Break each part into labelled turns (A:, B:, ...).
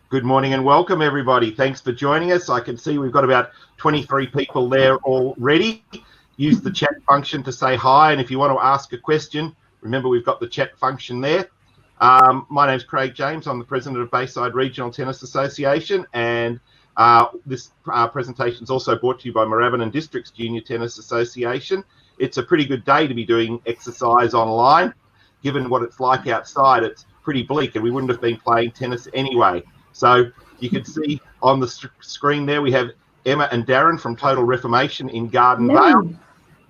A: Good morning and welcome, everybody. Thanks for joining us. I can see we've got about 23 people there already. Use the chat function to say hi, and if you want to ask a question, remember we've got the chat function there. My name's Craig James. I'm the president of Bayside Regional Tennis Association, and this presentation is also brought to you by Moorabbin and Districts Junior Tennis Association. It's a pretty good day to be doing exercise online. Given what it's like outside, it's pretty bleak, and we wouldn't have been playing tennis anyway. So you can see on the screen there, we have Emma and Darren from Total Reformation in Gardenvale.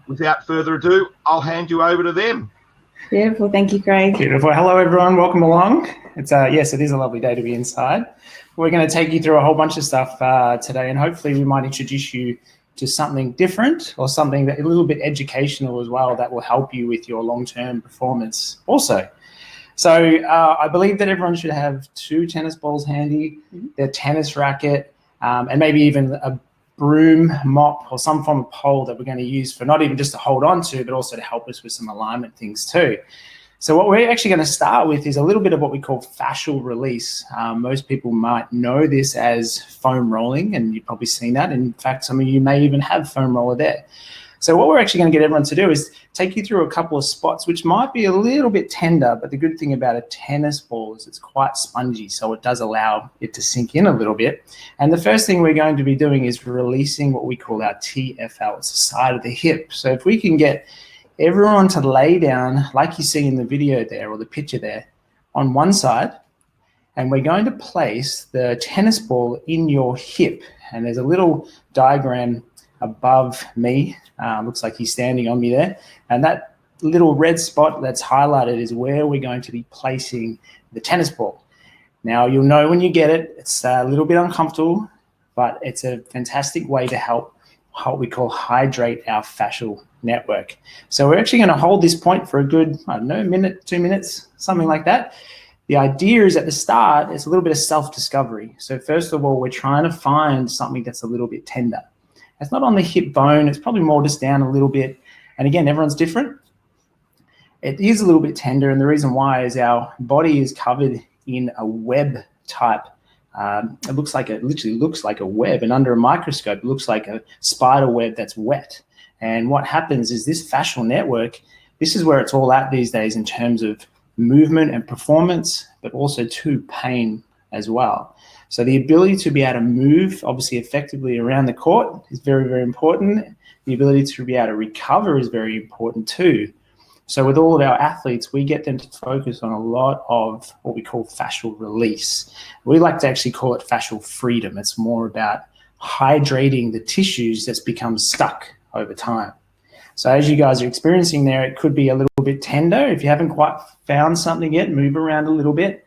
A: Without further ado, I'll hand you over to them.
B: Beautiful. Thank you, Craig.
C: Beautiful. Hello, everyone. Welcome along. It's yes, it is a lovely day to be inside. We're going to take you through a whole bunch of stuff today, and hopefully we might introduce you to something different or something that a little bit educational as well that will help you with your long-term performance also. So I believe that everyone should have 2 tennis balls handy, their tennis racket, and maybe even a broom, mop, or some form of pole that we're going to use for not even just to hold on to, but also to help us with some alignment things too. So what we're actually going to start with is a little bit of what we call fascial release. Most people might know this as foam rolling, and you've probably seen that. In fact, some of you may even have foam roller there. So what we're actually going to get everyone to do is take you through a couple of spots, which might be a little bit tender, but the good thing about a tennis ball is it's quite spongy, so it does allow it to sink in a little bit. And the first thing we're going to be doing is releasing what we call our TFL. It's the side of the hip. So if we can get everyone to lay down, like you see in the video there, or the picture there, on one side, and we're going to place the tennis ball in your hip. And there's a little diagram above me. Looks like he's standing on me there. And that little red spot that's highlighted is where we're going to be placing the tennis ball. Now, you'll know when you get it, it's a little bit uncomfortable, but it's a fantastic way to help what we call hydrate our fascial network. So we're actually going to hold this point for a good, I don't know, minute, 2 minutes, something like that. The idea is at the start, it's a little bit of self-discovery. So first of all, we're trying to find something that's a little bit tender. It's not on the hip bone. It's probably more just down a little bit. And again, everyone's different. It is a little bit tender, and the reason why is our body is covered in a web type. It literally looks like a web, and under a microscope, it looks like a spider web that's wet. And what happens is this fascial network, this is where it's all at these days in terms of movement and performance, but also to pain as well. So the ability to be able to move, obviously, effectively around the court is very, very important. The ability to be able to recover is very important too. So with all of our athletes, we get them to focus on a lot of what we call fascial release. We like to actually call it fascial freedom. It's more about hydrating the tissues that's become stuck over time. So as you guys are experiencing there, it could be a little bit tender. If you haven't quite found something yet, move around a little bit.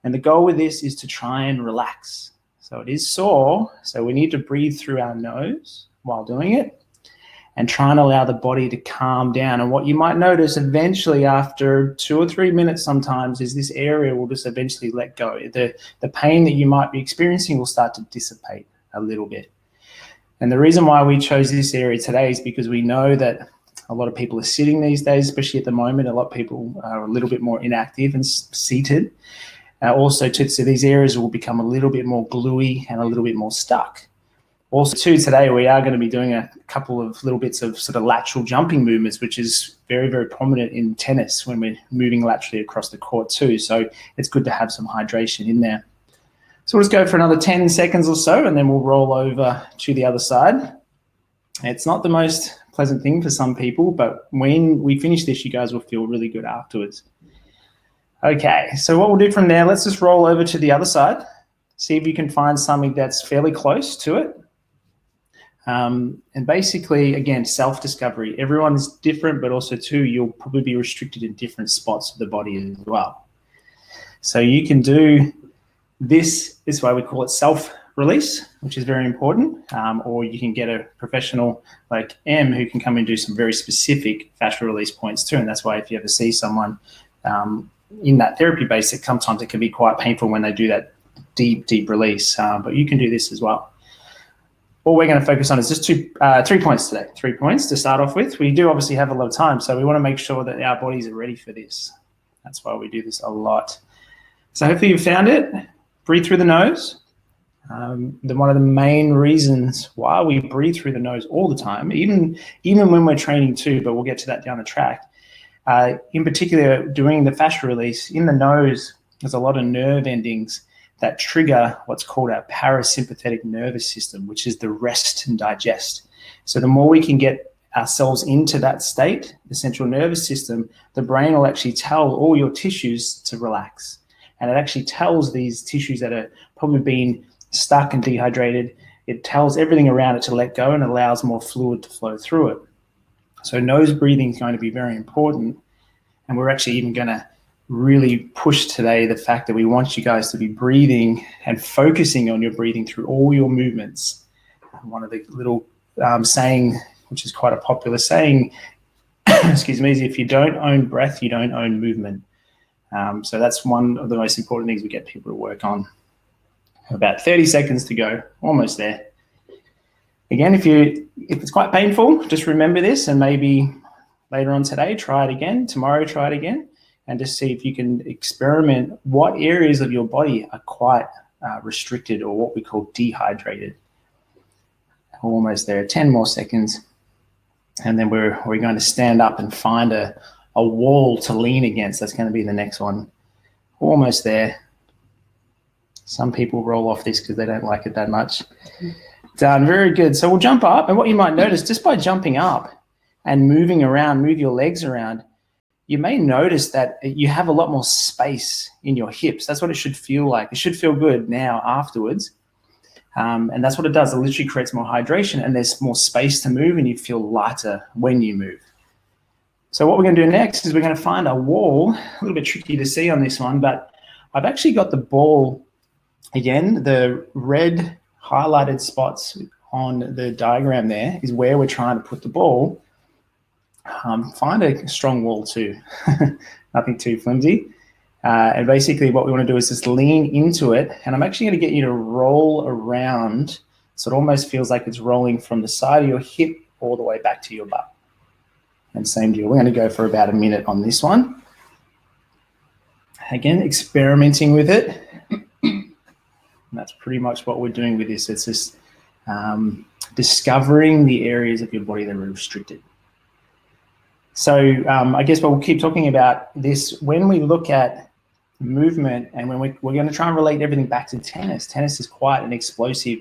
C: And the goal with this is to try and relax. So it is sore, so we need to breathe through our nose while doing it and try and allow the body to calm down. And what you might notice eventually after 2 or 3 minutes sometimes is this area will just eventually let go. The pain that you might be experiencing will start to dissipate a little bit. And the reason why we chose this area today is because we know that a lot of people are sitting these days, especially at the moment. A lot of people are a little bit more inactive and seated. Also, too, so these areas will become a little bit more gluey and a little bit more stuck. Also, too, today we are going to be doing a couple of little bits of sort of lateral jumping movements, which is very, very prominent in tennis when we're moving laterally across the court too. So it's good to have some hydration in there. So we'll just go for another 10 seconds or so, and then we'll roll over to the other side. It's not the most pleasant thing for some people, but when we finish this, you guys will feel really good afterwards. Okay, so what we'll do from there, let's just roll over to the other side, see if you can find something that's fairly close to it. And basically, again, self-discovery. Everyone's different, but also too, you'll probably be restricted in different spots of the body as well. So you can do this way, we call it self-release, which is very important, or you can get a professional like Em who can come and do some very specific fascial release points too. And that's why if you ever see someone in that therapy base, sometimes it can be quite painful when they do that deep release, but you can do this as well. What we're going to focus on is just 3 points today. 3 points to start off with. We do obviously have a lot of time, so we want to make sure that our bodies are ready for this. That's why we do this a lot. So hopefully you found it. breathe through the nose. One of the main reasons why we breathe through the nose all the time, even when we're training too, but we'll get to that down the track. In particular, during the fascia release, in the nose, there's a lot of nerve endings that trigger what's called our parasympathetic nervous system, which is the rest and digest. So the more we can get ourselves into that state, the central nervous system, the brain will actually tell all your tissues to relax. And it actually tells these tissues that are probably being stuck and dehydrated, it tells everything around it to let go and allows more fluid to flow through it. So nose breathing is going to be very important. And we're actually even going to really push today the fact that we want you guys to be breathing and focusing on your breathing through all your movements. One of the little saying, which is quite a popular saying, excuse me, is if you don't own breath, you don't own movement. So that's one of the most important things we get people to work on. About 30 seconds to go, almost there. Again, if it's quite painful, just remember this, and maybe later on today, try it again. Tomorrow, try it again, and just see if you can experiment what areas of your body are quite restricted, or what we call dehydrated. Almost there. 10 more seconds, and then we're going to stand up and find a wall to lean against. That's going to be the next one. Almost there. Some people roll off this because they don't like it that much. Done. Very good. So we'll jump up, and what you might notice, just by jumping up and moving around, move your legs around, you may notice that you have a lot more space in your hips. That's what it should feel like. It should feel good now afterwards. And that's what it does. It literally creates more hydration, and there's more space to move, and you feel lighter when you move. So what we're going to do next is we're going to find a wall. A little bit tricky to see on this one, but I've actually got the ball. Again, the red highlighted spots on the diagram there is where we're trying to put the ball. Find a strong wall too, nothing too flimsy. And basically what we want to do is just lean into it. And I'm actually going to get you to roll around so it almost feels like it's rolling from the side of your hip all the way back to your butt. And same deal, we're going to go for about a minute on this one. Again, experimenting with it. And that's pretty much what we're doing with this. It's just discovering the areas of your body that are restricted. So I guess we'll keep talking about this when we look at movement, and when we're going to try and relate everything back to tennis. Tennis is quite an explosive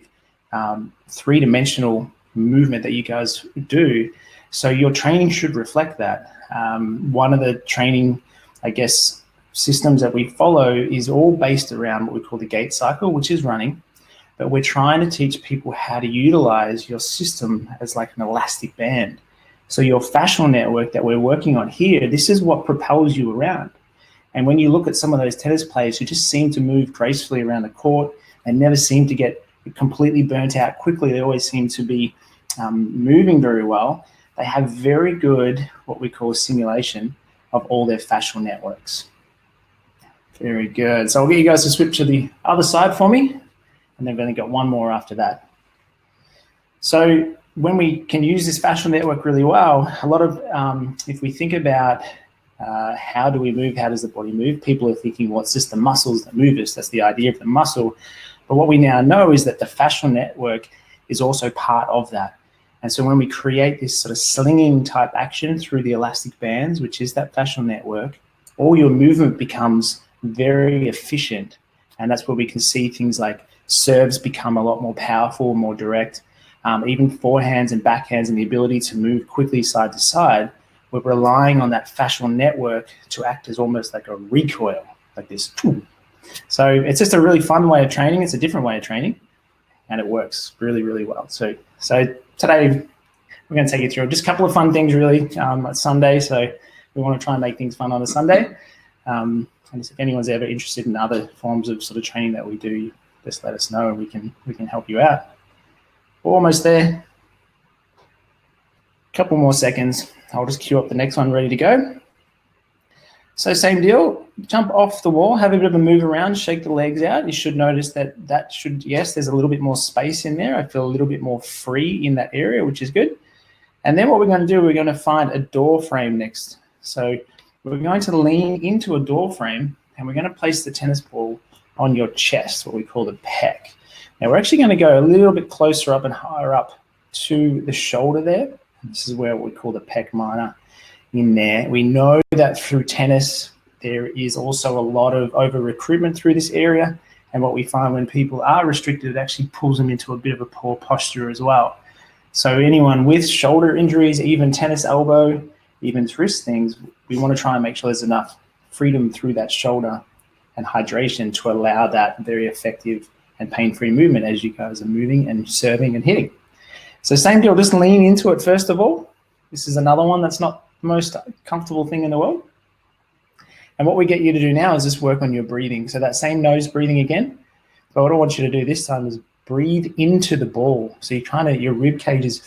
C: three-dimensional movement that you guys do. So your training should reflect that. One of the training, I guess, systems that we follow is all based around what we call the gait cycle, which is running, but we're trying to teach people how to utilize your system as like an elastic band. So your fascial network that we're working on here, this is what propels you around. And when you look at some of those tennis players who just seem to move gracefully around the court and never seem to get completely burnt out quickly, they always seem to be moving very well. They have very good, what we call simulation of all their fascial networks. Very good. So I'll get you guys to switch to the other side for me, and then we've only got one more after that. So when we can use this fascial network really well, a lot of, if we think about how do we move, how does the body move, people are thinking, well, it's just the muscles that move us. That's the idea of the muscle. But what we now know is that the fascial network is also part of that. And so when we create this sort of slinging type action through the elastic bands, which is that fascial network, all your movement becomes very efficient. And that's where we can see things like serves become a lot more powerful, more direct. Even forehands and backhands and the ability to move quickly side to side, we're relying on that fascial network to act as almost like a recoil, like this. So it's just a really fun way of training. It's a different way of training, and it works really, really well. So today we're going to take you through just a couple of fun things, really. It's Sunday, so we want to try and make things fun on a Sunday. And if anyone's ever interested in other forms of sort of training that we do, just let us know and we can help you out. Almost there. Couple more seconds. I'll just queue up the next one ready to go. So same deal, jump off the wall, have a bit of a move around, shake the legs out. You should notice that yes, there's a little bit more space in there. I feel a little bit more free in that area, which is good. And then what we're going to do, we're going to find a door frame next. So we're going to lean into a door frame, and we're going to place the tennis ball on your chest, what we call the pec. Now we're actually going to go a little bit closer up and higher up to the shoulder there. This is where we call the pec minor in there. We know that through tennis, there is also a lot of over-recruitment through this area. And what we find when people are restricted, it actually pulls them into a bit of a poor posture as well. So anyone with shoulder injuries, even tennis elbow, even wrist things, we want to try and make sure there's enough freedom through that shoulder and hydration to allow that very effective and pain-free movement as you guys are moving and serving and hitting. So same deal, just lean into it first of all. This is another one that's not the most comfortable thing in the world. And what we get you to do now is just work on your breathing. So that same nose breathing again. But what I want you to do this time is breathe into the ball. So your rib cage is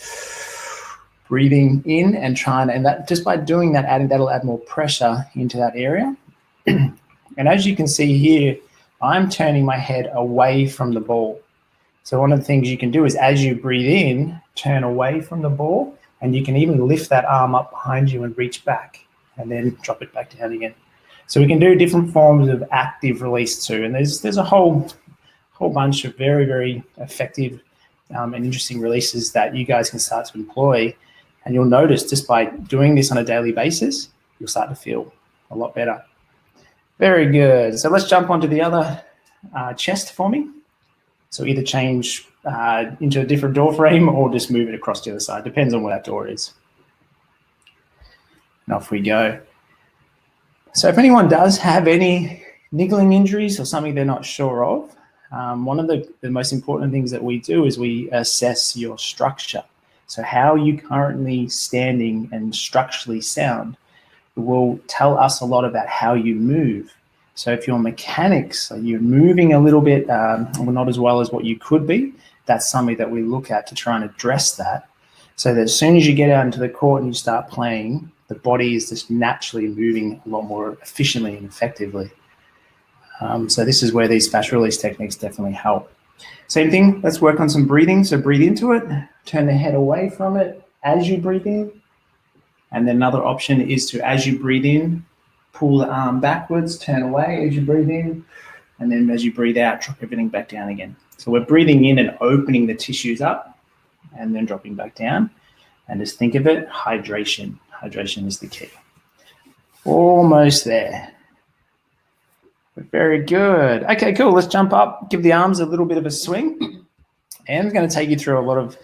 C: breathing in and and that just by doing that, that'll add more pressure into that area. And as you can see here, I'm turning my head away from the ball. So one of the things you can do is as you breathe in, turn away from the ball, and you can even lift that arm up behind you and reach back and then drop it back down again. So we can do different forms of active release too. And there's a whole bunch of very, very effective and interesting releases that you guys can start to employ. And you'll notice just by doing this on a daily basis, you'll start to feel a lot better. Very good. So let's jump onto the other chest for me. So either change into a different door frame or just move it across to the other side. Depends on where that door is. And off we go. So if anyone does have any niggling injuries or something they're not sure of, one of the most important things that we do is we assess your structure. So how you currently standing and structurally sound will tell us a lot about how you move. So if your mechanics, you're moving a little bit not as well as what you could be, that's something that we look at to try and address that. So that as soon as you get out into the court and you start playing, the body is just naturally moving a lot more efficiently and effectively. So this is where these fascial release techniques definitely help. Same thing, let's work on some breathing. So breathe into it, turn the head away from it as you breathe in. And then another option is to, as you breathe in, pull the arm backwards, turn away as you breathe in, and then as you breathe out, drop everything back down again. So we're breathing in and opening the tissues up and then dropping back down. And just think of it, hydration. Hydration is the key. Almost there. Very good. Okay, cool. Let's jump up, give the arms a little bit of a swing. And I'm going to take you through a lot of,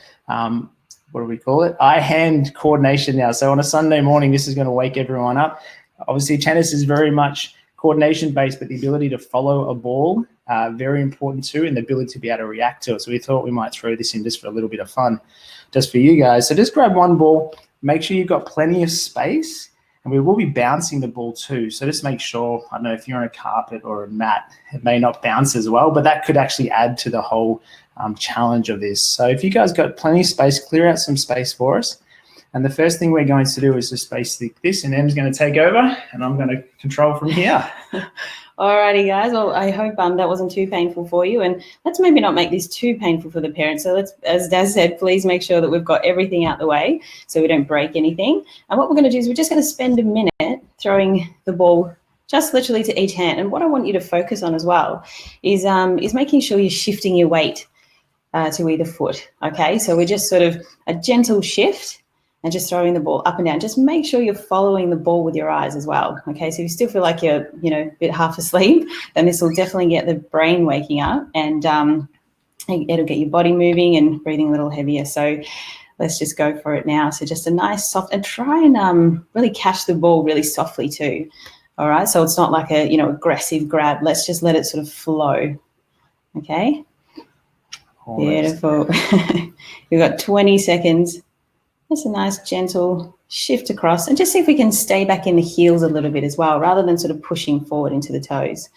C: what do we call it? Eye-hand coordination now. So on a Sunday morning, this is going to wake everyone up. Obviously, tennis is very much coordination-based, but the ability to follow a ball, very important too, and the ability to be able to react to it. So we thought we might throw this in just for a little bit of fun, just for you guys. So just grab one ball, make sure you've got plenty of space, and we will be bouncing the ball too. So just make sure, I don't know, if you're on a carpet or a mat, it may not bounce as well, but that could actually add to the whole challenge of this. So if you guys got plenty of space, clear out some space for us. And the first thing we're going to do is just basically this, and Em's going to take over, and I'm going to control from here.
B: Alrighty, guys. Well, I hope that wasn't too painful for you, and let's maybe not make this too painful for the parents. So let's, as Daz said, please make sure that we've got everything out the way so we don't break anything. And what we're going to do is we're just going to spend a minute throwing the ball just literally to each hand. And what I want you to focus on as well is making sure you're shifting your weight to either foot. Okay, so we're just sort of a gentle shift and just throwing the ball up and down. Just make sure you're following the ball with your eyes as well. Okay, so if you still feel like you're, a bit half asleep, then this will definitely get the brain waking up, and it'll get your body moving and breathing a little heavier. So let's just go for it now. So just a nice soft, and try and really catch the ball really softly too. All right, so it's not like a, aggressive grab. Let's just let it sort of flow. Okay, beautiful. We've got 20 seconds. Just a nice gentle shift across, and just see if we can stay back in the heels a little bit as well, rather than sort of pushing forward into the toes.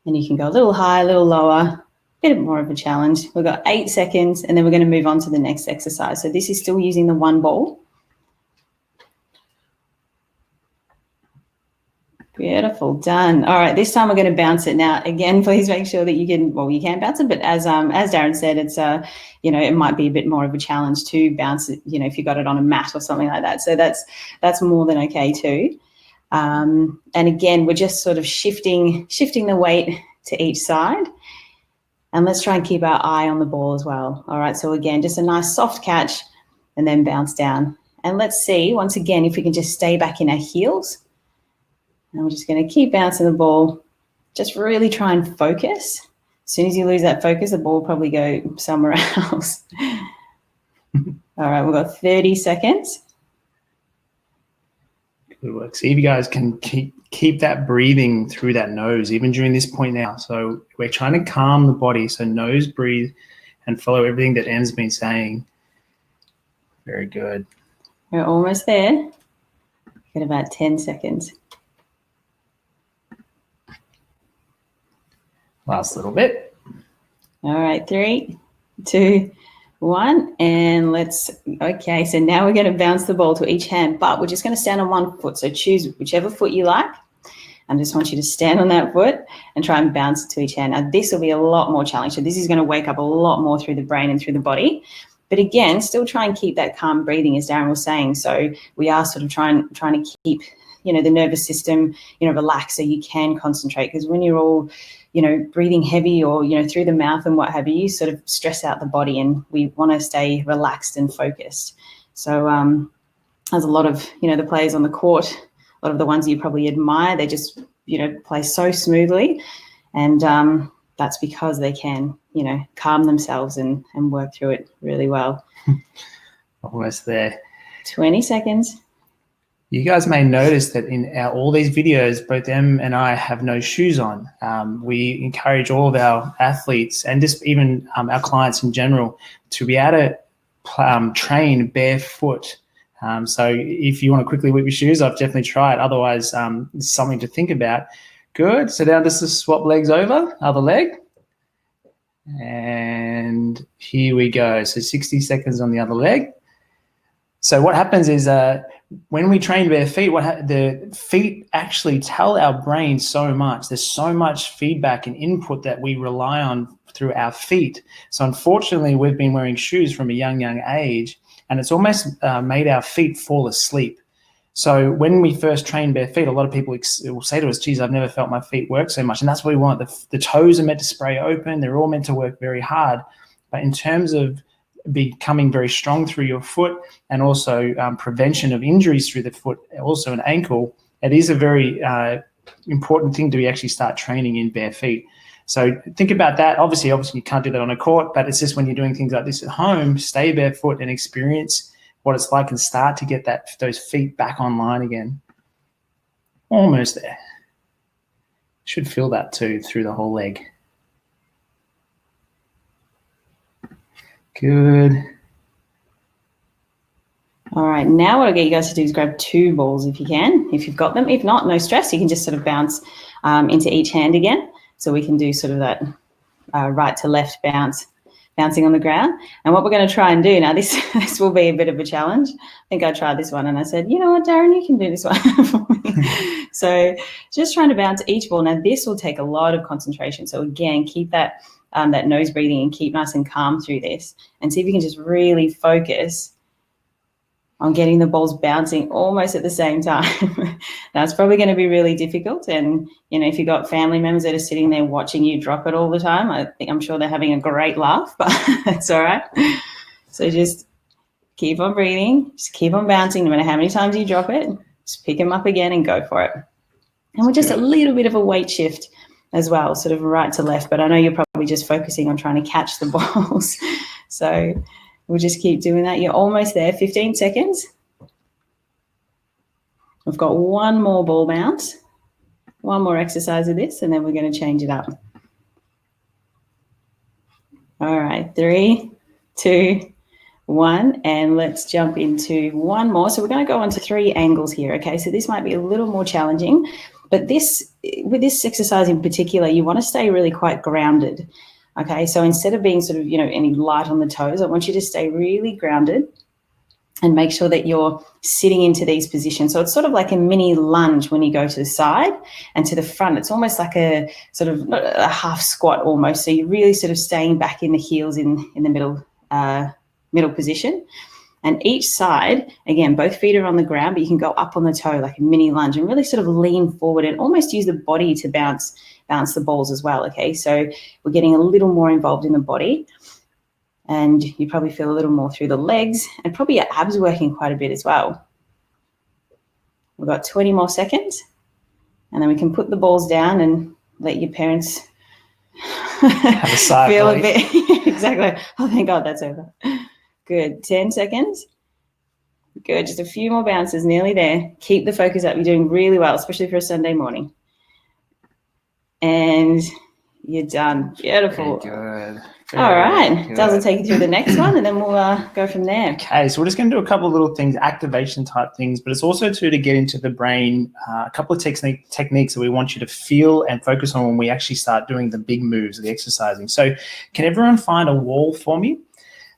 B: And you can go a little high, a little lower, a bit more of a challenge. We've got 8 seconds, and then we're going to move on to the next exercise. So this is still using the one ball. Beautiful, done. All right, this time we're going to bounce it. Now, again, please make sure that you can bounce it, but as Darren said, it's it might be a bit more of a challenge to bounce it, if you got it on a mat or something like that. So that's more than okay too. And again, we're just sort of shifting the weight to each side. And let's try and keep our eye on the ball as well. All right, so again, just a nice soft catch and then bounce down. And let's see, once again, if we can just stay back in our heels. And we're just going to keep bouncing the ball. Just really try and focus. As soon as you lose that focus, the ball will probably go somewhere else. All right, we've got 30 seconds.
C: Good work. See if you guys can keep that breathing through that nose, even during this point now. So we're trying to calm the body. So nose breathe and follow everything that Em's been saying. Very good.
B: We're almost there. Got about 10 seconds.
C: Last little bit.
B: All right, 3, 2, 1, and okay, so now we're going to bounce the ball to each hand, but we're just going to stand on one foot. So choose whichever foot you like. I just want you to stand on that foot and try and bounce it to each hand. Now, this will be a lot more challenging. So this is going to wake up a lot more through the brain and through the body. But again, still try and keep that calm breathing, as Darren was saying. So we are sort of trying to keep, the nervous system, relaxed so you can concentrate. Because when you're all, breathing heavy or, through the mouth and what have you, sort of stress out the body, and we want to stay relaxed and focused. So there's a lot of, the players on the court, a lot of the ones you probably admire, they just, play so smoothly. And that's because they can, calm themselves and work through it really well.
C: Almost there.
B: 20 seconds.
C: You guys may notice that in all these videos, both Em and I have no shoes on. We encourage all of our athletes and just even our clients in general to be able to train barefoot. So if you want to quickly whip your shoes off, definitely try it. Otherwise, it's something to think about. Good. So now just to swap legs over, other leg. And here we go. So 60 seconds on the other leg. So what happens is when we train bare feet, the feet actually tell our brain so much. There's so much feedback and input that we rely on through our feet. So unfortunately, we've been wearing shoes from a young age, and it's almost made our feet fall asleep. So when we first train bare feet, a lot of people will say to us, geez, I've never felt my feet work so much. And that's what we want. The toes are meant to spray open. They're all meant to work very hard. But in terms of becoming very strong through your foot and also prevention of injuries through the foot, also an ankle, it is a very important thing to actually start training in bare feet. So think about that. Obviously you can't do that on a court, but it's just when you're doing things like this at home, stay barefoot and experience what it's like and start to get those feet back online again. Almost there. Should feel that too through the whole leg. Good.
B: All right, now what I'll get you guys to do is grab 2 balls if you can, if you've got them. If not, no stress. You can just sort of bounce into each hand again. So we can do sort of that right to left bouncing on the ground. And what we're going to try and do now, this will be a bit of a challenge. I think I tried this one and I said, you know what, Darren, you can do this one for me. So just trying to bounce each ball. Now this will take a lot of concentration. So again, keep that nose breathing and keep nice and calm through this, and see if you can just really focus on getting the balls bouncing almost at the same time. Now it's probably going to be really difficult, and if you've got family members that are sitting there watching you drop it all the time, I'm sure they're having a great laugh, but that's all right. So just keep on breathing, just keep on bouncing, no matter how many times you drop it, just pick them up again and go for it. And we're just a little bit of a weight shift as well, sort of right to left, but I know you're probably just focusing on trying to catch the balls. So we'll just keep doing that. You're almost there, 15 seconds. We've got one more ball bounce, one more exercise of this, and then we're going to change it up. All right, 3, 2, 1, and let's jump into one more. So we're going to go on to 3 angles here, okay? So this might be a little more challenging, but with this exercise in particular, you want to stay really quite grounded, okay? So instead of being sort of, any light on the toes, I want you to stay really grounded and make sure that you're sitting into these positions. So it's sort of like a mini lunge when you go to the side and to the front. It's almost like a sort of a half squat almost. So you're really sort of staying back in the heels in the middle position. And each side, again, both feet are on the ground, but you can go up on the toe like a mini lunge and really sort of lean forward and almost use the body to bounce the balls as well, okay? So we're getting a little more involved in the body, and you probably feel a little more through the legs and probably your abs working quite a bit as well. We've got 20 more seconds, and then we can put the balls down and let your parents
C: have a sigh
B: feel a bit. Exactly. Oh, thank God that's over. Good. 10 seconds. Good. Just a few more bounces, nearly there. Keep the focus up. You're doing really well, especially for a Sunday morning. And you're done. Beautiful.
C: Very good.
B: All right. Daz will take you through the next one, and then we'll go from there.
C: Okay, so we're just going to do a couple of little things, activation type things, but it's also to get into the brain, a couple of techniques that we want you to feel and focus on when we actually start doing the big moves, the exercising. So can everyone find a wall for me?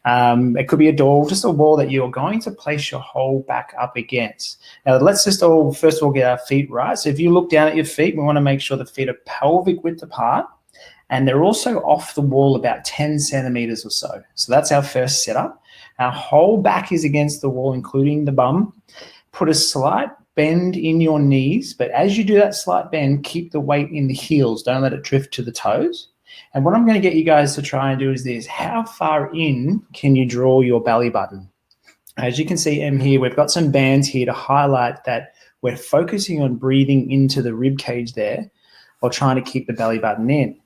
C: It could be a door, just a wall that you're going to place your whole back up against. Now, let's just all, first of all, get our feet right. So if you look down at your feet, we want to make sure the feet are pelvic width apart, and they're also off the wall about 10 centimeters or so. So that's our first setup. Our whole back is against the wall, including the bum. Put a slight bend in your knees, but as you do that slight bend, keep the weight in the heels. Don't let it drift to the toes. And what I'm going to get you guys to try and do is this. How far in can you draw your belly button? As you can see, Em, here, we've got some bands here to highlight that we're focusing on breathing into the rib cage there while trying to keep the belly button in.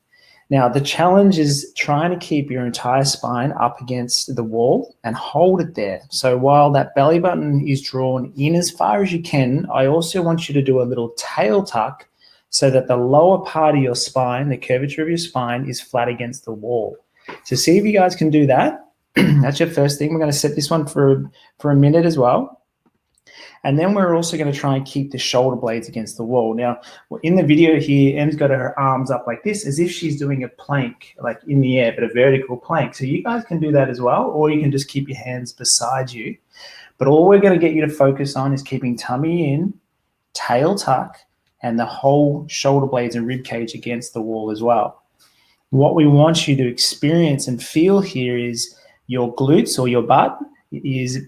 C: Now, the challenge is trying to keep your entire spine up against the wall and hold it there. So while that belly button is drawn in as far as you can, I also want you to do a little tail tuck so that the lower part of your spine, the curvature of your spine, is flat against the wall. So see if you guys can do that. That's your first thing. We're going to set this one for a minute as well. And then we're also going to try and keep the shoulder blades against the wall. Now, in the video here, Em's got her arms up like this, as if she's doing a plank, like in the air, but a vertical plank. So you guys can do that as well, or you can just keep your hands beside you. But all we're going to get you to focus on is keeping tummy in, tail tuck, and the whole shoulder blades and rib cage against the wall as well. What we want you to experience and feel here is your glutes or your butt is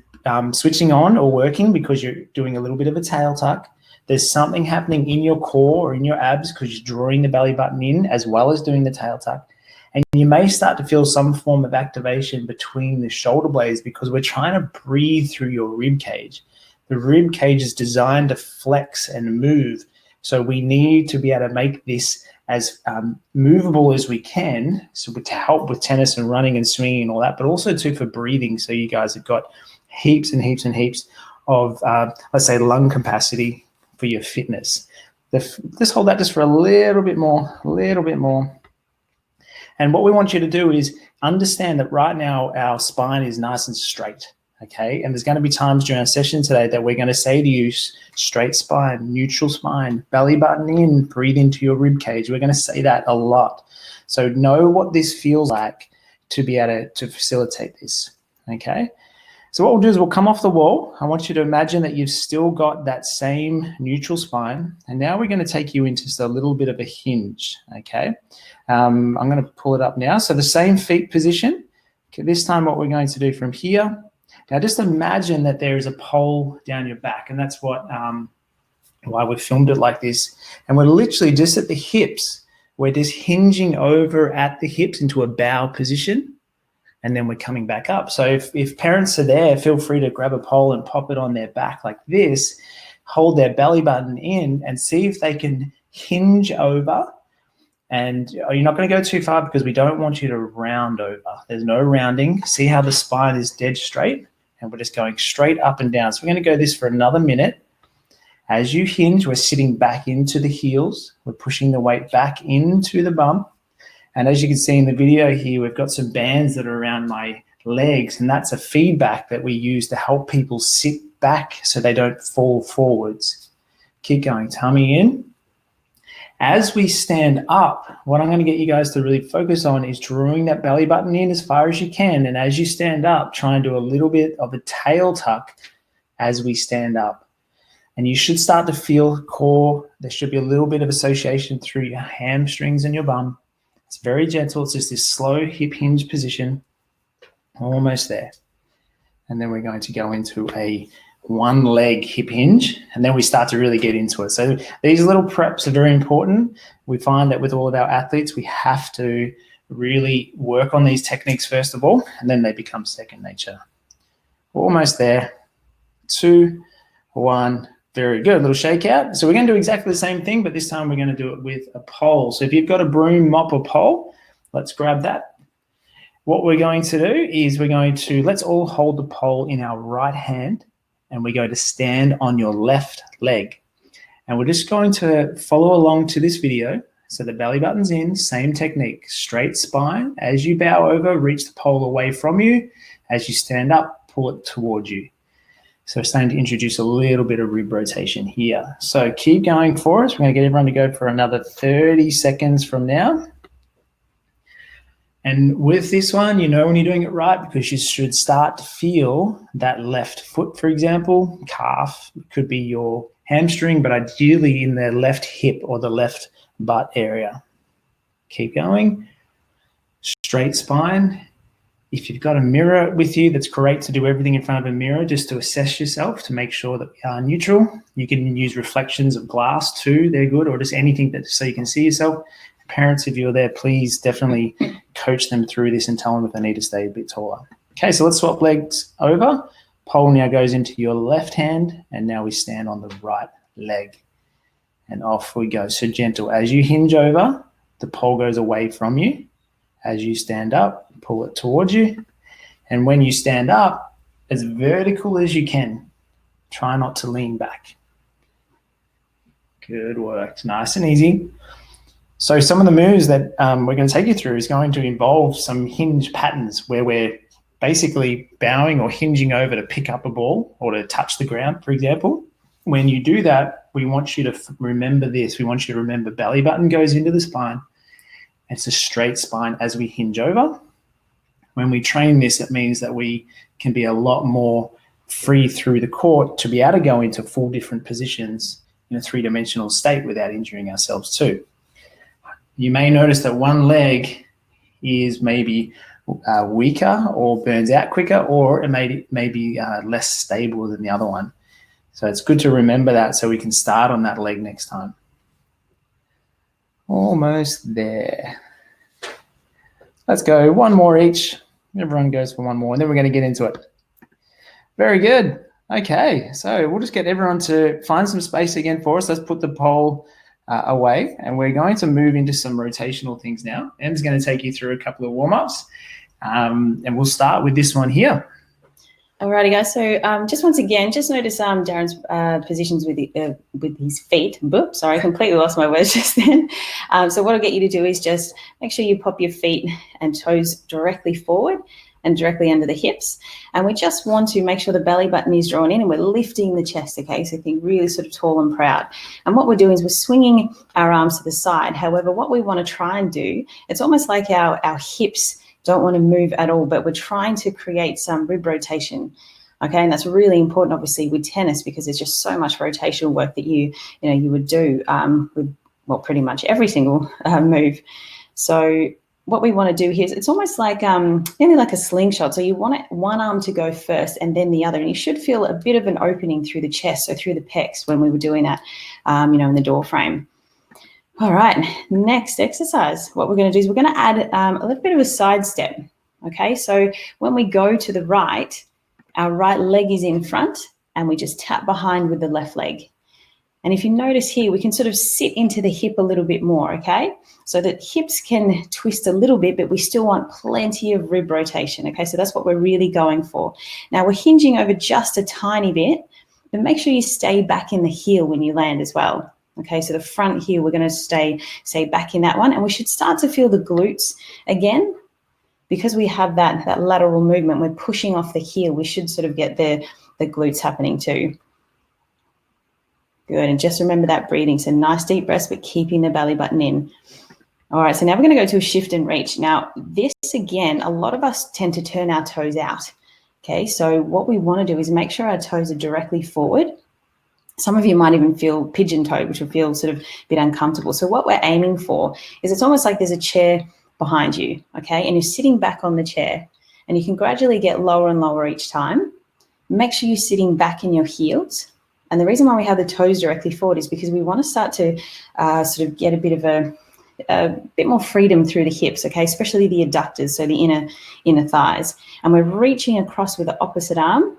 C: switching on or working because you're doing a little bit of a tail tuck. There's something happening in your core or in your abs because you're drawing the belly button in as well as doing the tail tuck. And you may start to feel some form of activation between the shoulder blades because we're trying to breathe through your rib cage. The rib cage is designed to flex and move. So we need to be able to make this as movable as we can, so to help with tennis and running and swinging and all that, but also too for breathing. So you guys have got heaps and heaps and heaps of, let's say, lung capacity for your fitness. Just hold that just for a little bit more. And what we want you to do is understand that right now our spine is nice and straight, okay? And there's going to be times during our session today that we're going to say to you, straight spine, neutral spine, belly button in, breathe into your rib cage. We're going to say that a lot. So know what this feels like to be able to facilitate this, okay? So what we'll do is we'll come off the wall. I want you to imagine that you've still got that same neutral spine. And now we're going to take you into just a little bit of a hinge, okay? I'm going to pull it up now. So the same feet position. Okay, this time what we're going to do from here. Now just imagine that there is a pole down your back, and that's what why we've filmed it like this. And we're literally just at the hips. We're just hinging over at the hips into a bow position. And then we're coming back up. So if parents are there, feel free to grab a pole and pop it on their back like this, hold their belly button in and see if they can hinge over. And you're not going to go too far because we don't want you to round over. There's no rounding. See how the spine is dead straight? And we're just going straight up and down. So we're going to go this for another minute. As you hinge, we're sitting back into the heels. We're pushing the weight back into the bum. And as you can see in the video here, we've got some bands that are around my legs, and that's a feedback that we use to help people sit back so they don't fall forwards. Keep going, tummy in. As we stand up, what I'm going to get you guys to really focus on is drawing that belly button in as far as you can. And as you stand up, try and do a little bit of a tail tuck as we stand up. And you should start to feel core. There should be a little bit of association through your hamstrings and your bum. It's very gentle. It's just this slow hip hinge position. Almost there. and then we're going to go into a one leg hip hinge, and then we start to really get into it. So these little preps are very important. We find that with all of our athletes, we have to really work on these techniques first of all, and then they become second nature. Almost there. 2, 1. Very good. A little shakeout. So we're going to do exactly the same thing, but this time we're going to do it with a pole. So if you've got a broom, mop, or pole, let's grab that. What we're going to do is let's all hold the pole in our right hand, and we're going to stand on your left leg. And we're just going to follow along to this video. So the belly button's in, same technique, straight spine. As you bow over, reach the pole away from you. As you stand up, pull it towards you. So we're starting to introduce a little bit of rib rotation here. So keep going for us. We're going to get everyone to go for another 30 seconds from now. And with this one, you know when you're doing it right, because you should start to feel that left foot, for example, calf. It could be your hamstring, but ideally in the left hip or the left butt area. Keep going. Straight spine. If you've got a mirror with you, that's great to do everything in front of a mirror just to assess yourself, to make sure that we are neutral. You can use reflections of glass too. They're good, or just anything that so you can see yourself. Parents, if you're there, please definitely coach them through this and tell them if they need to stay a bit taller. Okay, so let's swap legs over. Pole now goes into your left hand, and now we stand on the right leg. And off we go. So gentle. As you hinge over, the pole goes away from you. As you stand up, pull it towards you. And when you stand up, as vertical as you can, try not to lean back. Good work. It's nice and easy. So some of the moves that we're going to take you through is going to involve some hinge patterns where we're basically bowing or hinging over to pick up a ball or to touch the ground, for example. When you do that, we want you to remember this. We want you to remember belly button goes into the spine. It's a straight spine as we hinge over. When we train this, it means that we can be a lot more free through the court to be able to go into 4 different positions in a 3-dimensional state without injuring ourselves too. You may notice that one leg is maybe weaker or burns out quicker, or it may be less stable than the other one. So it's good to remember that so we can start on that leg next time. Almost there. Let's go 1 more each. Everyone goes for 1 more, and then we're going to get into it. Very good. Okay, so we'll just get everyone to find some space again for us. Let's put the pole away, and we're going to move into some rotational things now. Em's going to take you through a couple of warm-ups, and we'll start with this one here.
B: Alrighty, guys. So just once again, just notice Darren's positions with his feet. Oops, sorry, I completely lost my words just then. So what I'll get you to do is just make sure you pop your feet and toes directly forward and directly under the hips. And we just want to make sure the belly button is drawn in and we're lifting the chest, okay? So think really sort of tall and proud. And what we're doing is we're swinging our arms to the side. However, what we want to try and do, it's almost like our hips don't want to move at all, but we're trying to create some rib rotation. Okay, and that's really important, obviously, with tennis because there's just so much rotational work that you would do with pretty much every single move. So what we want to do here is it's almost like nearly like a slingshot. So you want one arm to go first and then the other, and you should feel a bit of an opening through the chest, so through the pecs when we were doing that, in the door frame. All right, next exercise. What we're going to do is we're going to add a little bit of a side step. Okay, so when we go to the right, our right leg is in front and we just tap behind with the left leg. And if you notice here, we can sort of sit into the hip a little bit more, okay? So that hips can twist a little bit, but we still want plenty of rib rotation, okay? So that's what we're really going for. Now we're hinging over just a tiny bit, but make sure you stay back in the heel when you land as well. Okay, so the front heel, we're going to stay back in that one, and we should start to feel the glutes again. Because we have that lateral movement, we're pushing off the heel, we should sort of get the glutes happening too. Good, and just remember that breathing. So nice deep breaths, but keeping the belly button in. All right, so now we're going to go to a shift and reach. Now this, again, a lot of us tend to turn our toes out. Okay, so what we want to do is make sure our toes are directly forward. Some of you might even feel pigeon-toed, which will feel sort of a bit uncomfortable. So what we're aiming for is it's almost like there's a chair behind you, okay? And you're sitting back on the chair, and you can gradually get lower and lower each time. Make sure you're sitting back in your heels. And the reason why we have the toes directly forward is because we want to start to sort of get a bit of a bit more freedom through the hips, okay, especially the adductors, so the inner thighs. And we're reaching across with the opposite arm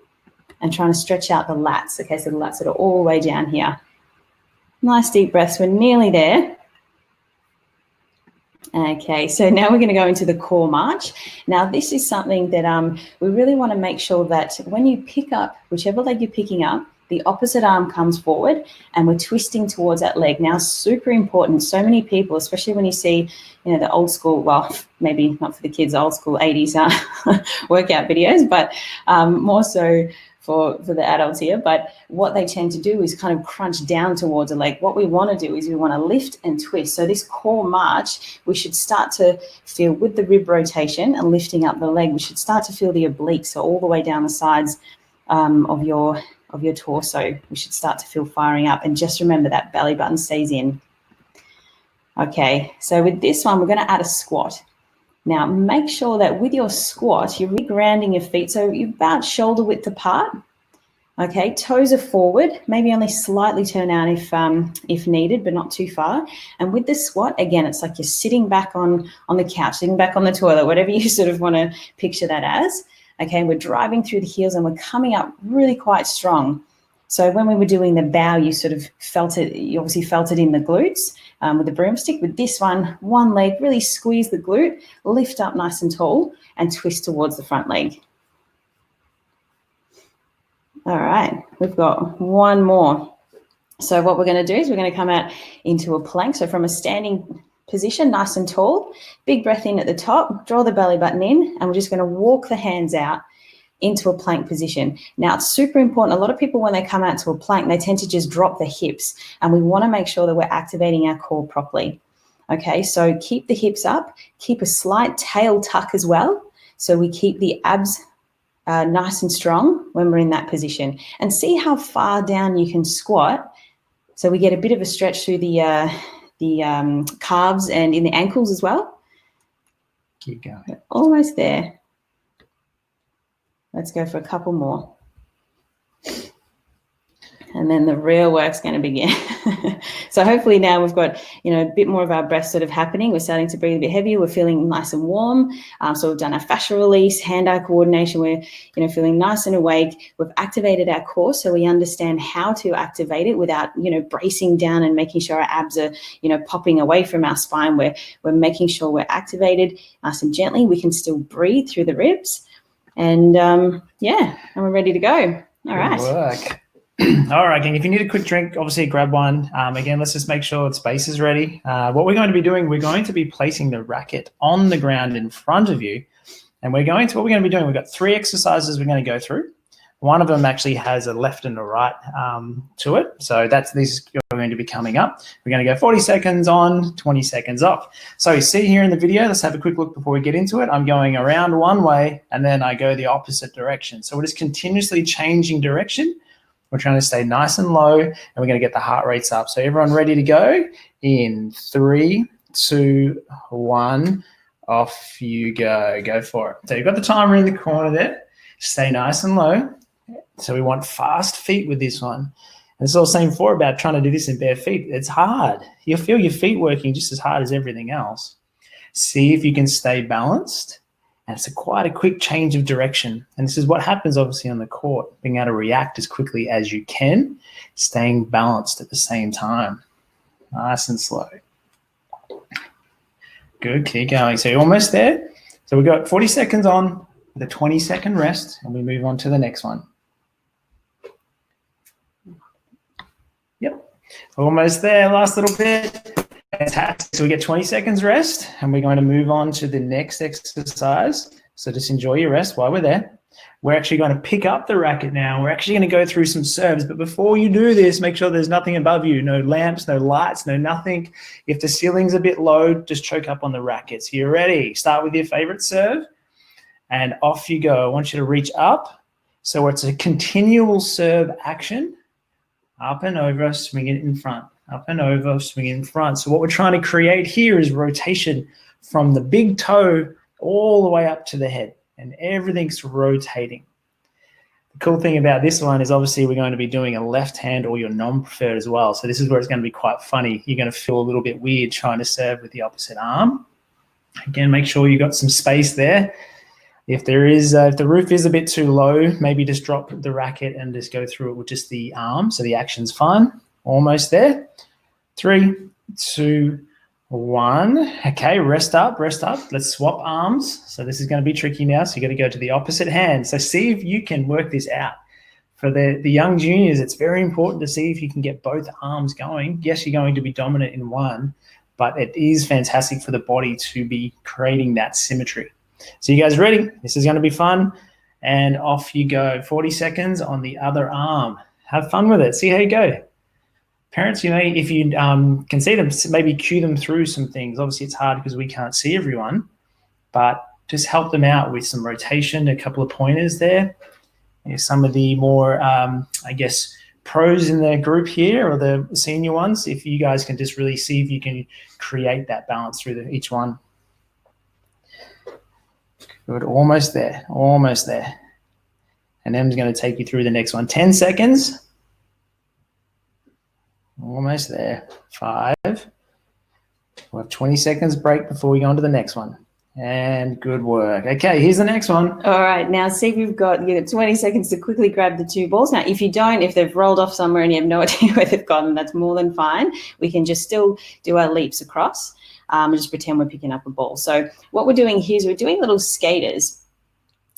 B: and trying to stretch out the lats, okay, so the lats that are all the way down here. Nice deep breaths. We're nearly there. Okay, so now we're going to go into the core march. Now, this is something that we really want to make sure that when you pick up, whichever leg you're picking up, the opposite arm comes forward and we're twisting towards that leg. Now, super important. So many people, especially when you see, you know, the old school, well, maybe not for the kids, old school 80s workout videos, but more so for the adults here. But what they tend to do is kind of crunch down towards a leg. What we want to do is we want to lift and twist. So this core march, we should start to feel with the rib rotation and lifting up the leg, we should start to feel the obliques, so all the way down the sides of your torso. We should start to feel firing up. And just remember that belly button stays in. Okay, so with this one, we're going to add a squat. Now, make sure that with your squat, you're grounding your feet, so you're about shoulder width apart. Okay, toes are forward, maybe only slightly turn out if needed, but not too far. And with the squat, again, it's like you're sitting back on the couch, sitting back on the toilet, whatever you sort of want to picture that as. Okay, we're driving through the heels and we're coming up really quite strong. So when we were doing the bow, you sort of felt it, you obviously felt it in the glutes with the broomstick. With this one leg, really squeeze the glute, lift up nice and tall and twist towards the front leg. All right, we've got one more. So what we're going to do is we're going to come out into a plank. So from a standing position, nice and tall, big breath in at the top, draw the belly button in, and we're just going to walk the hands out into a plank position. Now, it's super important. A lot of people, when they come out to a plank, they tend to just drop the hips, and we want to make sure that we're activating our core properly. Okay, so keep the hips up, keep a slight tail tuck as well, so we keep the abs nice and strong when we're in that position. And see how far down you can squat, so we get a bit of a stretch through the calves and in the ankles as well.
C: Keep going.
B: We're almost there. Let's go for a couple more. And then the real work's going to begin. So hopefully now we've got, you know, a bit more of our breath sort of happening. We're starting to breathe a bit heavier. We're feeling nice and warm. So we've done our fascial release, hand-eye coordination. We're, you know, feeling nice and awake. We've activated our core, so we understand how to activate it without, you know, bracing down and making sure our abs are, you know, popping away from our spine. We're making sure we're activated nice and gently. We can still breathe through the ribs. And yeah, and we're ready to go. All right.
C: Good work. All right, gang, if you need a quick drink, obviously grab one. Again, let's just make sure the space is ready. What we're going to be doing, we're going to be placing the racket on the ground in front of you. And what we're going to be doing, we've got 3 exercises we're going to go through. One of them actually has a left and a right to it. So these are going to be coming up. We're going to go 40 seconds on, 20 seconds off. So you see here in the video, let's have a quick look before we get into it. I'm going around one way and then I go the opposite direction. So we're just continuously changing direction. We're trying to stay nice and low, and we're going to get the heart rates up. So everyone ready to go? In 3, 2, 1, off you go. Go for it. So you've got the timer in the corner there. Stay nice and low. So we want fast feet with this one. And it's all the same before about trying to do this in bare feet. It's hard. You'll feel your feet working just as hard as everything else. See if you can stay balanced. And it's quite a quick change of direction. And this is what happens, obviously, on the court, being able to react as quickly as you can, staying balanced at the same time. Nice and slow. Good, keep going. So you're almost there. So we've got 40 seconds on with a 20-second rest, and we move on to the next one. Yep, almost there, last little bit. Fantastic. So we get 20 seconds rest, and we're going to move on to the next exercise. So just enjoy your rest while we're there. We're actually going to pick up the racket now. We're actually going to go through some serves, but before you do this, make sure there's nothing above you. No lamps, no lights, no nothing. If the ceiling's a bit low, just choke up on the rackets. You're ready. Start with your favorite serve, and off you go. I want you to reach up. So it's a continual serve action. Up and over, swing it in front. Up and over, swing in front. So what we're trying to create here is rotation from the big toe all the way up to the head, and everything's rotating. The cool thing about this one is obviously we're going to be doing a left hand or your non-preferred as well. So this is where it's going to be quite funny. You're going to feel a little bit weird trying to serve with the opposite arm. Again, make sure you got some space there. If there is, if the roof is a bit too low, maybe just drop the racket and just go through it with just the arm. So the action's fine. Almost there. 3, 2, 1. Okay, rest up, rest up. Let's swap arms. So this is going to be tricky now. So you got to go to the opposite hand. So see if you can work this out. For the young juniors, it's very important to see if you can get both arms going. Yes, you're going to be dominant in one, but it is fantastic for the body to be creating that symmetry. So you guys ready? This is going to be fun. And off you go. 40 seconds on the other arm. Have fun with it. See how you go. Parents, you know, if you can see them, maybe cue them through some things. Obviously, it's hard because we can't see everyone, but just help them out with some rotation, a couple of pointers there. Some of the more, I guess, pros in the group here or the senior ones, if you guys can just really see if you can create that balance through each one. Good, almost there, almost there. And Em's going to take you through the next one. 10 seconds. Almost there. 5. We'll have 20 seconds break before we go on to the next one. And good work. Okay, here's the next one.
B: All right, now see if you've got 20 seconds to quickly grab the 2 balls. Now, if you don't, if they've rolled off somewhere and you have no idea where they've gone, that's more than fine. We can just still do our leaps across. And just pretend we're picking up a ball. So what we're doing here is we're doing little skaters.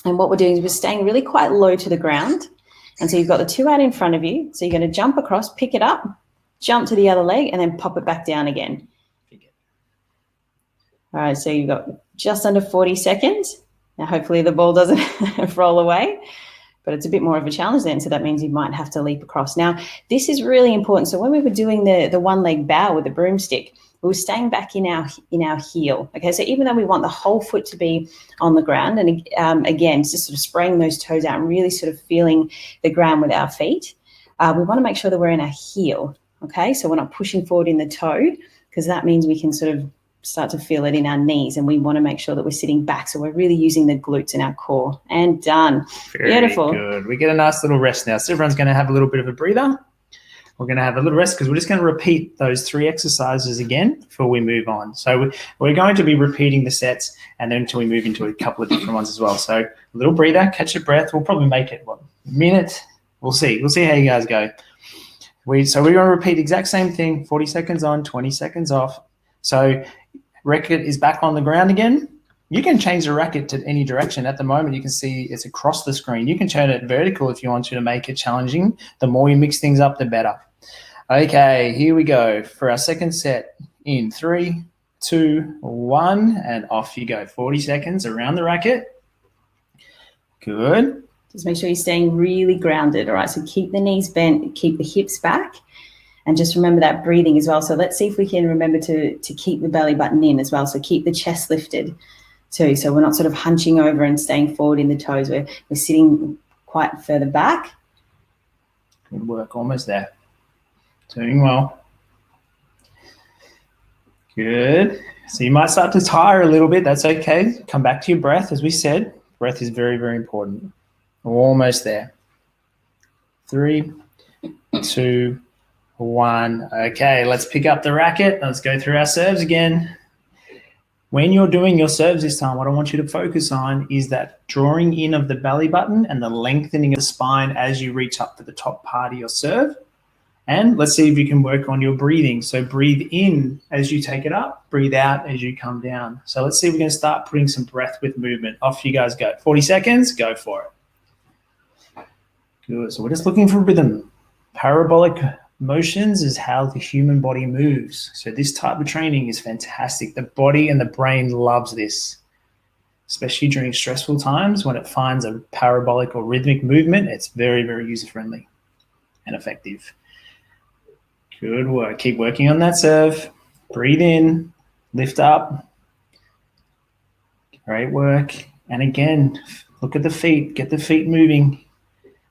B: And what we're doing is we're staying really quite low to the ground. And so you've got the 2 out in front of you. So you're going to jump across, pick it up, jump to the other leg, and then pop it back down again. All right, so you've got just under 40 seconds. Now, hopefully the ball doesn't roll away, but it's a bit more of a challenge then. So that means you might have to leap across. Now, this is really important. So when we were doing the one leg bow with the broomstick, we were staying back in our heel. Okay, so even though we want the whole foot to be on the ground, and again, just sort of spraying those toes out and really sort of feeling the ground with our feet, we want to make sure that we're in our heel. Okay, so we're not pushing forward in the toe, because that means we can sort of start to feel it in our knees, and we want to make sure that we're sitting back. So we're really using the glutes in our core. And done.
C: Very
B: beautiful.
C: Good. We get a nice little rest now. So everyone's going to have a little bit of a breather. We're going to have a little rest because we're just going to repeat those 3 exercises again before we move on. So we're going to be repeating the sets and then until we move into a couple of different ones as well. So a little breather, catch your breath. We'll probably make it, a minute? We'll see. We'll see how you guys go. So we're going to repeat the exact same thing, 40 seconds on, 20 seconds off. So racket is back on the ground again. You can change the racket to any direction. At the moment, you can see it's across the screen. You can turn it vertical if you want to make it challenging. The more you mix things up, the better. Okay, here we go for our second set in 3, 2, 1, and off you go. 40 seconds around the racket. Good.
B: Just make sure you're staying really grounded. All right, so keep the knees bent, keep the hips back, and just remember that breathing as well. So let's see if we can remember to keep the belly button in as well. So keep the chest lifted too. So we're not sort of hunching over and staying forward in the toes. We're sitting quite further back.
C: Good work, almost there. Doing well. Good. So you might start to tire a little bit. That's okay. Come back to your breath. As we said, breath is very, very important. Almost there. 3, 2, 1. Okay, let's pick up the racket. Let's go through our serves again. When you're doing your serves this time, what I want you to focus on is that drawing in of the belly button and the lengthening of the spine as you reach up to the top part of your serve. And let's see if you can work on your breathing. So breathe in as you take it up, breathe out as you come down. So let's see if we can start putting some breath with movement. Off you guys go. 40 seconds, go for it. Good. So we're just looking for rhythm. Parabolic motions is how the human body moves. So this type of training is fantastic. The body and the brain loves this, especially during stressful times when it finds a parabolic or rhythmic movement. It's very, very user-friendly and effective. Good work. Keep working on that serve. Breathe in, lift up. Great work. And again, look at the feet. Get the feet moving.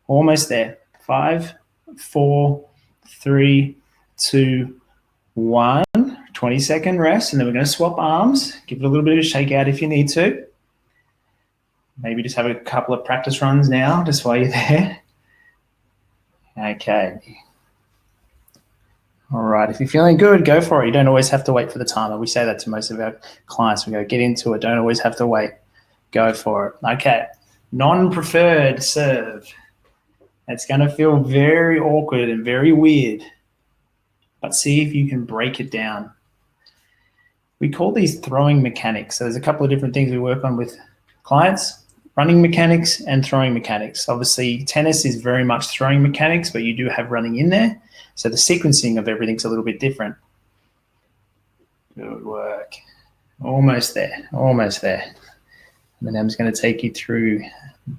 C: Almost there. 5, 4, 3, 2, 1. 20-second rest, and then we're going to swap arms. Give it a little bit of a shake out if you need to. Maybe just have a couple of practice runs now, just while you're there. Okay. All right, if you're feeling good, go for it. You don't always have to wait for the timer. We say that to most of our clients. We go, get into it. Don't always have to wait. Go for it. Okay, non-preferred serve. It's going to feel very awkward and very weird, but see if you can break it down. We call these throwing mechanics. So there's a couple of different things we work on with clients, running mechanics and throwing mechanics. Obviously, tennis is very much throwing mechanics, but you do have running in there. So the sequencing of everything's a little bit different. Good work. Almost there, almost there. And then I'm just going to take you through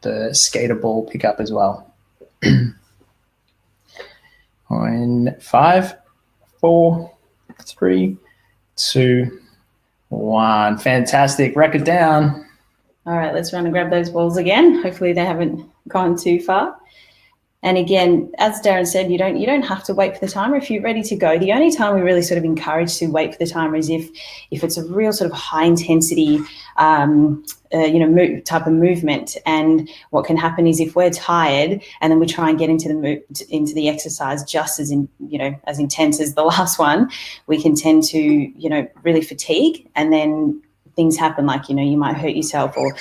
C: the skater ball pickup as well. In 5, 4, 3, 2, 1. Fantastic. Rack it down.
B: All right, let's run and grab those balls again. Hopefully they haven't gone too far. And again, as Darren said, you don't have to wait for the timer if you're ready to go. The only time we really sort of encourage to wait for the timer is if it's a real sort of high intensity, type of movement. And what can happen is if we're tired and then we try and get into the exercise just as as intense as the last one, we can tend to really fatigue, and then things happen like, you might hurt yourself or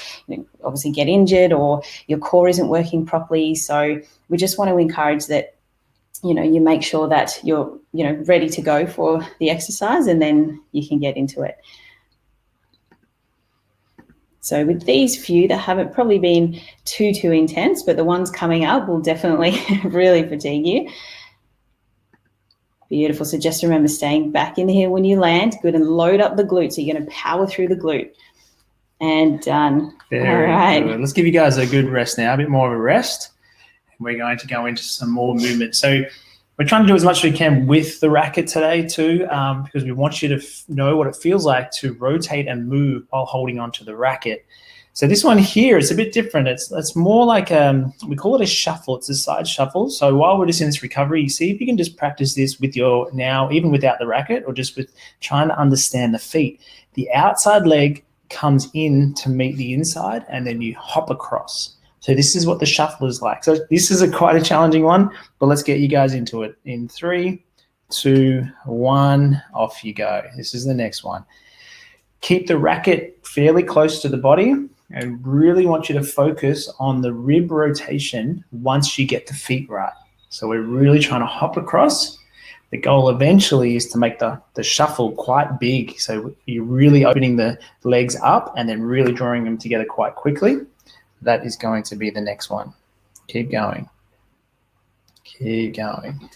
B: obviously get injured, or your core isn't working properly. So we just want to encourage that, you make sure that you're, ready to go for the exercise, and then you can get into it. So with these few that haven't probably been too intense, but the ones coming up will definitely really fatigue you. Beautiful. So just remember staying back in here when you land. Good. And load up the glute. So you're going to power through the glute. And done.
C: Very all right. Good. Let's give you guys a good rest now, a bit more of a rest. We're going to go into some more movement. So we're trying to do as much as we can with the racket today too, because we want you to know what it feels like to rotate and move while holding onto the racket. So this one here is a bit different. It's more like we call it a shuffle. It's a side shuffle. So while we're just in this recovery, see if you can just practice this with your now, even without the racket, or just with trying to understand the feet. The outside leg comes in to meet the inside, and then you hop across. So this is what the shuffle is like. So this is quite a challenging one, but let's get you guys into it. In 3, 2, 1, off you go. This is the next one. Keep the racket fairly close to the body. I really want you to focus on the rib rotation once you get the feet right. So we're really trying to hop across. The goal eventually is to make the shuffle quite big. So you're really opening the legs up and then really drawing them together quite quickly. That is going to be the next one. Keep going. Keep going.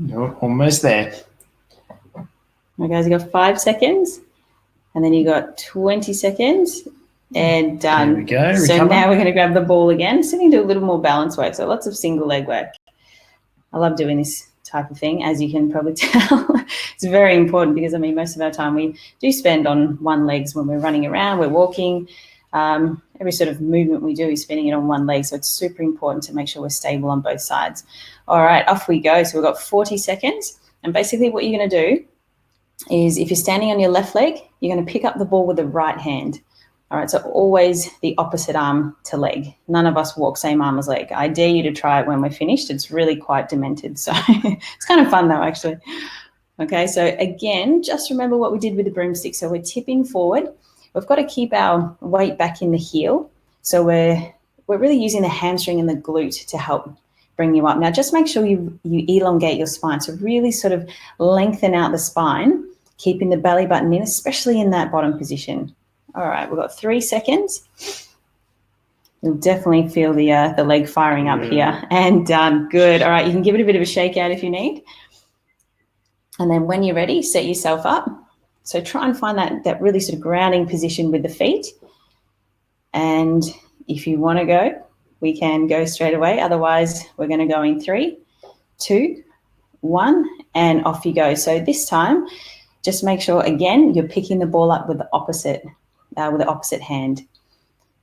C: You're almost there.
B: All right, guys, you got 5 seconds, and then you got 20 seconds, and done.
C: There we go.
B: So
C: Recover.
B: now we're going to grab the ball again. So we can do a little more balance work. So lots of single leg work. I love doing this type of thing, as you can probably tell. It's very important because, most of our time we do spend on one legs when we're running around, we're walking. Every sort of movement we do is spinning it on one leg. So it's super important to make sure we're stable on both sides. All right, off we go. So we've got 40 seconds. And basically what you're going to do is if you're standing on your left leg, you're going to pick up the ball with the right hand. All right, so always the opposite arm to leg. None of us walk same arm as leg. I dare you to try it when we're finished. It's really quite demented. So it's kind of fun though, actually. Okay, so again, just remember what we did with the broomstick. So we're tipping forward. We've got to keep our weight back in the heel. So we're really using the hamstring and the glute to help bring you up. Now, just make sure you elongate your spine. So really sort of lengthen out the spine, keeping the belly button in, especially in that bottom position. All right, we've got 3 seconds. You'll definitely feel the leg firing up here. And done. Good. All right, you can give it a bit of a shake out if you need. And then when you're ready, set yourself up. So try and find that really sort of grounding position with the feet. And if you want to go, we can go straight away. Otherwise, we're going to go in 3, 2, 1, and off you go. So this time, just make sure, again, you're picking the ball up with the opposite hand.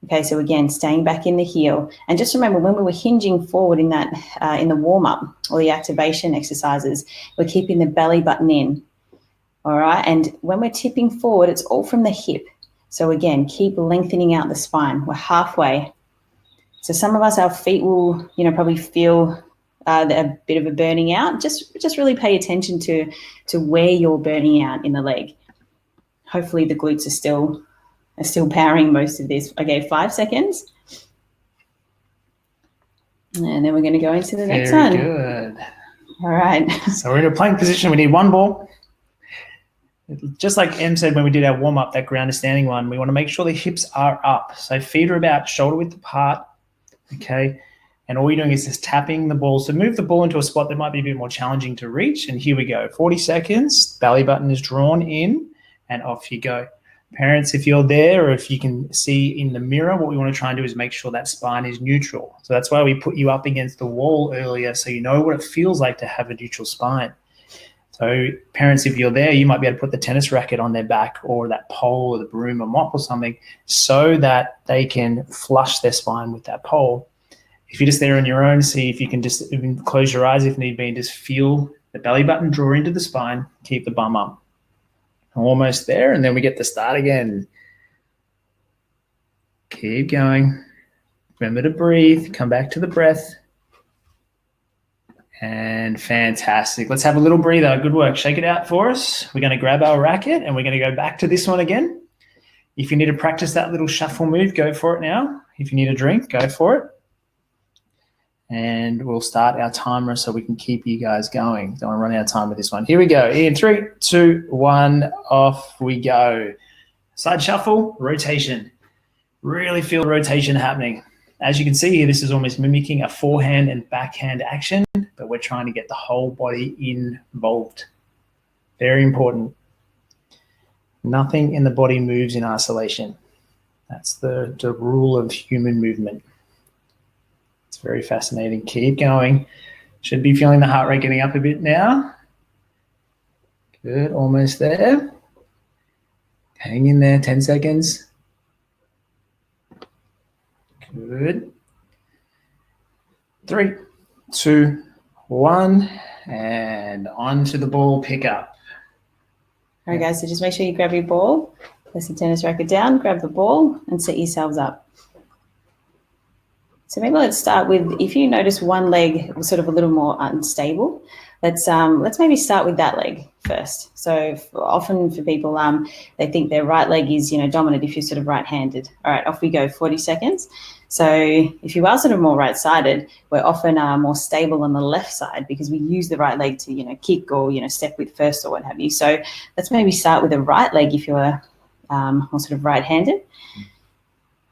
B: Okay, so again, staying back in the heel. And just remember, when we were hinging forward in that in the warm-up or the activation exercises, we're keeping the belly button in. All right, and when we're tipping forward, it's all from the hip. So again, keep lengthening out the spine. We're halfway. So some of us, our feet will, probably feel a bit of a burning out. Just really pay attention to where you're burning out in the leg. Hopefully the glutes are still powering most of this. Okay, 5 seconds. And then we're going to go into the next one.
C: Very good.
B: All right.
C: So we're in a plank position. We need one ball. Just like Em said when we did our warm-up, that ground to standing one, we want to make sure the hips are up. So feet are about shoulder width apart, okay? And all you're doing is just tapping the ball. So move the ball into a spot that might be a bit more challenging to reach. And here we go. 40 seconds. Belly button is drawn in, and off you go. Parents, if you're there or if you can see in the mirror, what we want to try and do is make sure that spine is neutral. So that's why we put you up against the wall earlier, so you know what it feels like to have a neutral spine. So parents, if you're there, you might be able to put the tennis racket on their back or that pole or the broom or mop or something so that they can flush their spine with that pole. If you're just there on your own, see if you can just even close your eyes if need be and just feel the belly button draw into the spine, keep the bum up. Almost there, and then we get to start again. Keep going. Remember to breathe, come back to the breath. And fantastic. Let's have a little breather. Good work. Shake it out for us. We're going to grab our racket and we're going to go back to this one again. If you need to practice that little shuffle move, go for it now. If you need a drink, go for it. And we'll start our timer so we can keep you guys going. Don't want to run out of time with this one. Here we go. In 3, 2, 1, off we go. Side shuffle, rotation. Really feel rotation happening. As you can see here, this is almost mimicking a forehand and backhand action, but we're trying to get the whole body involved. Very important. Nothing in the body moves in isolation. That's the rule of human movement. It's very fascinating. Keep going. Should be feeling the heart rate getting up a bit now. Good, almost there. Hang in there, 10 seconds. Good. 3, 2, 1, and onto the ball pickup.
B: All right, guys, so just make sure you grab your ball, place the tennis racket down, grab the ball, and set yourselves up. So maybe let's start with, if you notice one leg was sort of a little more unstable, let's maybe start with that leg first. So often for people, they think their right leg is, dominant if you're sort of right-handed. All right, off we go, 40 seconds. So if you are sort of more right-sided, we're often more stable on the left side because we use the right leg to, kick or, step with first or what have you. So let's maybe start with the right leg if you're more sort of right-handed.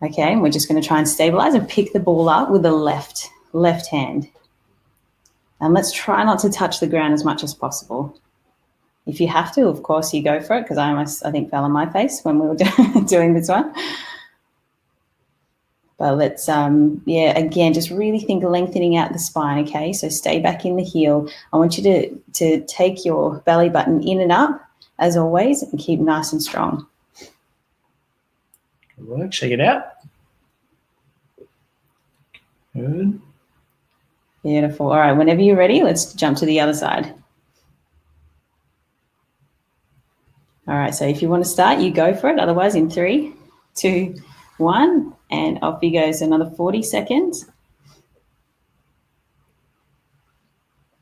B: Okay, and we're just going to try and stabilize and pick the ball up with the left hand. And let's try not to touch the ground as much as possible. If you have to, of course, you go for it, because I almost, I think, fell on my face when we were doing this one. But let's, again, just really think lengthening out the spine, okay? So stay back in the heel. I want you to take your belly button in and up, as always, and keep nice and strong.
C: Good work. Shake it out. Good.
B: Beautiful. All right, whenever you're ready, let's jump to the other side. All right, so if you want to start, you go for it. Otherwise, in 3, 2, 1, and off you go. So another 40 seconds.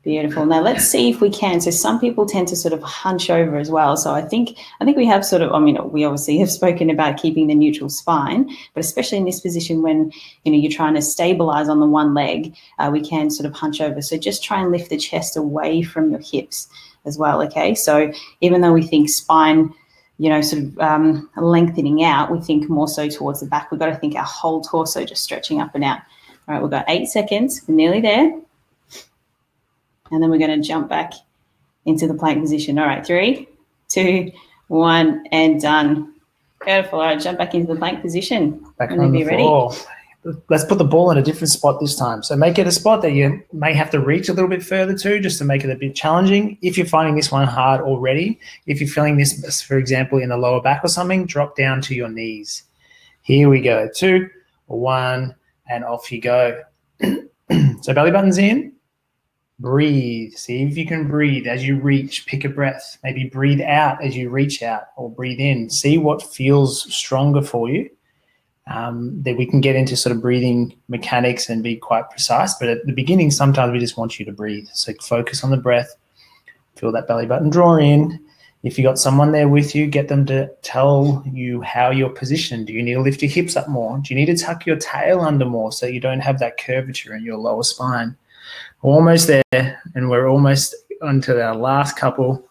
B: Beautiful. Now let's see if we can. So some people tend to sort of hunch over as well. So I think we have sort of, we obviously have spoken about keeping the neutral spine, but especially in this position when, you're trying to stabilize on the one leg, we can sort of hunch over. So just try and lift the chest away from your hips as well, okay? So even though we think spine, sort of lengthening out, we think more so towards the back. We've got to think our whole torso just stretching up and out. All right, we've got 8 seconds. We're nearly there. And then we're going to jump back into the plank position. All right, 3, 2, 1, and done. Beautiful. All right, jump back into the plank position.
C: Back on the floor. Let's put the ball in a different spot this time. So make it a spot that you may have to reach a little bit further to, just to make it a bit challenging. If you're finding this one hard already, if you're feeling this, for example, in the lower back or something, drop down to your knees. Here we go. 2, 1, and off you go. So belly button's in. Breathe. See if you can breathe as you reach. Pick a breath. Maybe breathe out as you reach out, or breathe in. See what feels stronger for you. That we can get into sort of breathing mechanics and be quite precise. But at the beginning, sometimes we just want you to breathe. So focus on the breath. Feel that belly button draw in. If you got someone there with you, get them to tell you how you're positioned. Do you need to lift your hips up more? Do you need to tuck your tail under more so you don't have that curvature in your lower spine? We're almost there, and we're almost onto our last couple.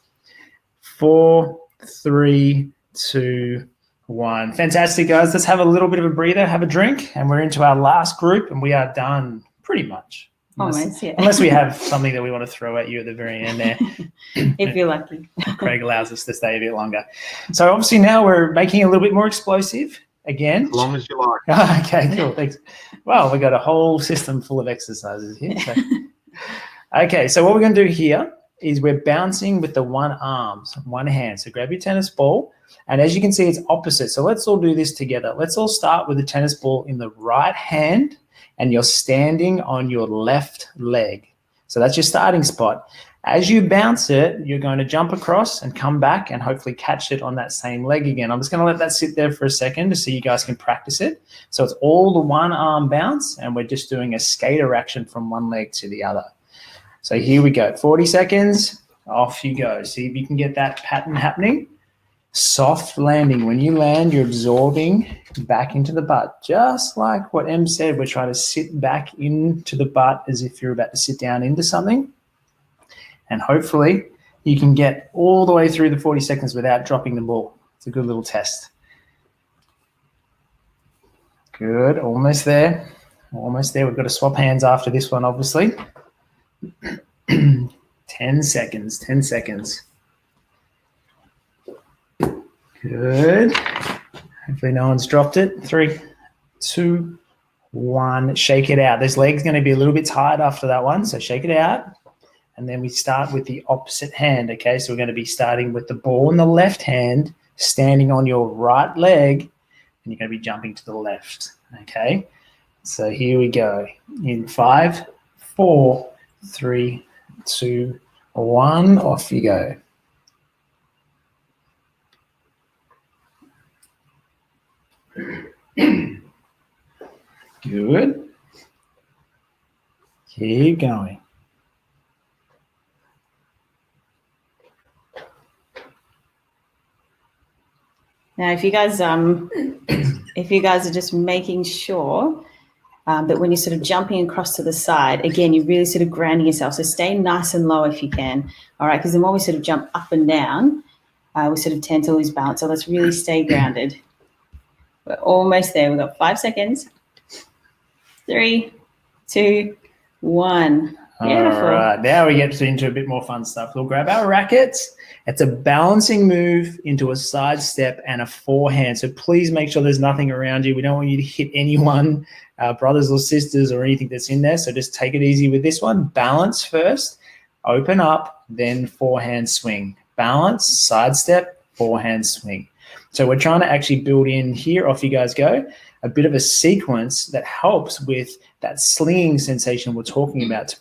C: 4, 3, 2, 1. Fantastic, guys. Let's have a little bit of a breather, have a drink, and we're into our last group, and we are done pretty much.
B: Almost, yeah.
C: Unless we have something that we want to throw at you at the very end there.
B: If you're lucky.
C: Craig allows us to stay a bit longer. So obviously now we're making it a little bit more explosive again.
A: As long as you like.
C: Okay, cool. Thanks. Well, we've got a whole system full of exercises here. So. Okay, so what we're going to do here is we're bouncing with the one arm, one hand. So grab your tennis ball, and as you can see, it's opposite. So let's all do this together. Let's all start with the tennis ball in the right hand, and you're standing on your left leg. So that's your starting spot. As you bounce it, you're going to jump across and come back and hopefully catch it on that same leg again. I'm just going to let that sit there for a second to so you guys can practice it. So it's all the one arm bounce, and we're just doing a skater action from one leg to the other. So here we go. 40 seconds, off you go. See if you can get that pattern happening. Soft landing. When you land, you're absorbing back into the butt. Just like what Em said, we're trying to sit back into the butt as if you're about to sit down into something. And hopefully you can get all the way through the 40 seconds without dropping the ball. It's a good little test. Good, almost there. Almost there. We've got to swap hands after this one, obviously. 10 seconds, 10 seconds. Good. Hopefully no one's dropped it. 3, 2, 1. Shake it out. This leg's going to be a little bit tired after that one, so shake it out. And then we start with the opposite hand, okay? So we're going to be starting with the ball in the left hand, standing on your right leg, and you're going to be jumping to the left, okay? So here we go. In 5, 4, 3, 2, 1. Off you go. Good. Keep going.
B: Now, if you guys are just making sure that when you're sort of jumping across to the side, again, you're really sort of grounding yourself. So stay nice and low if you can. All right, because the more we sort of jump up and down, we sort of tend to lose balance. So let's really stay grounded. We're almost there. We've got 5 seconds. 3, 2, 1. Beautiful.
C: All right, now we get into a bit more fun stuff. We'll grab our rackets. It's a balancing move into a side step and a forehand. So please make sure there's nothing around you. We don't want you to hit anyone, brothers or sisters or anything that's in there. So just take it easy with this one. Balance first, open up, then forehand swing. Balance, side step, forehand swing. So we're trying to actually build in here, off you guys go, a bit of a sequence that helps with that slinging sensation we're talking about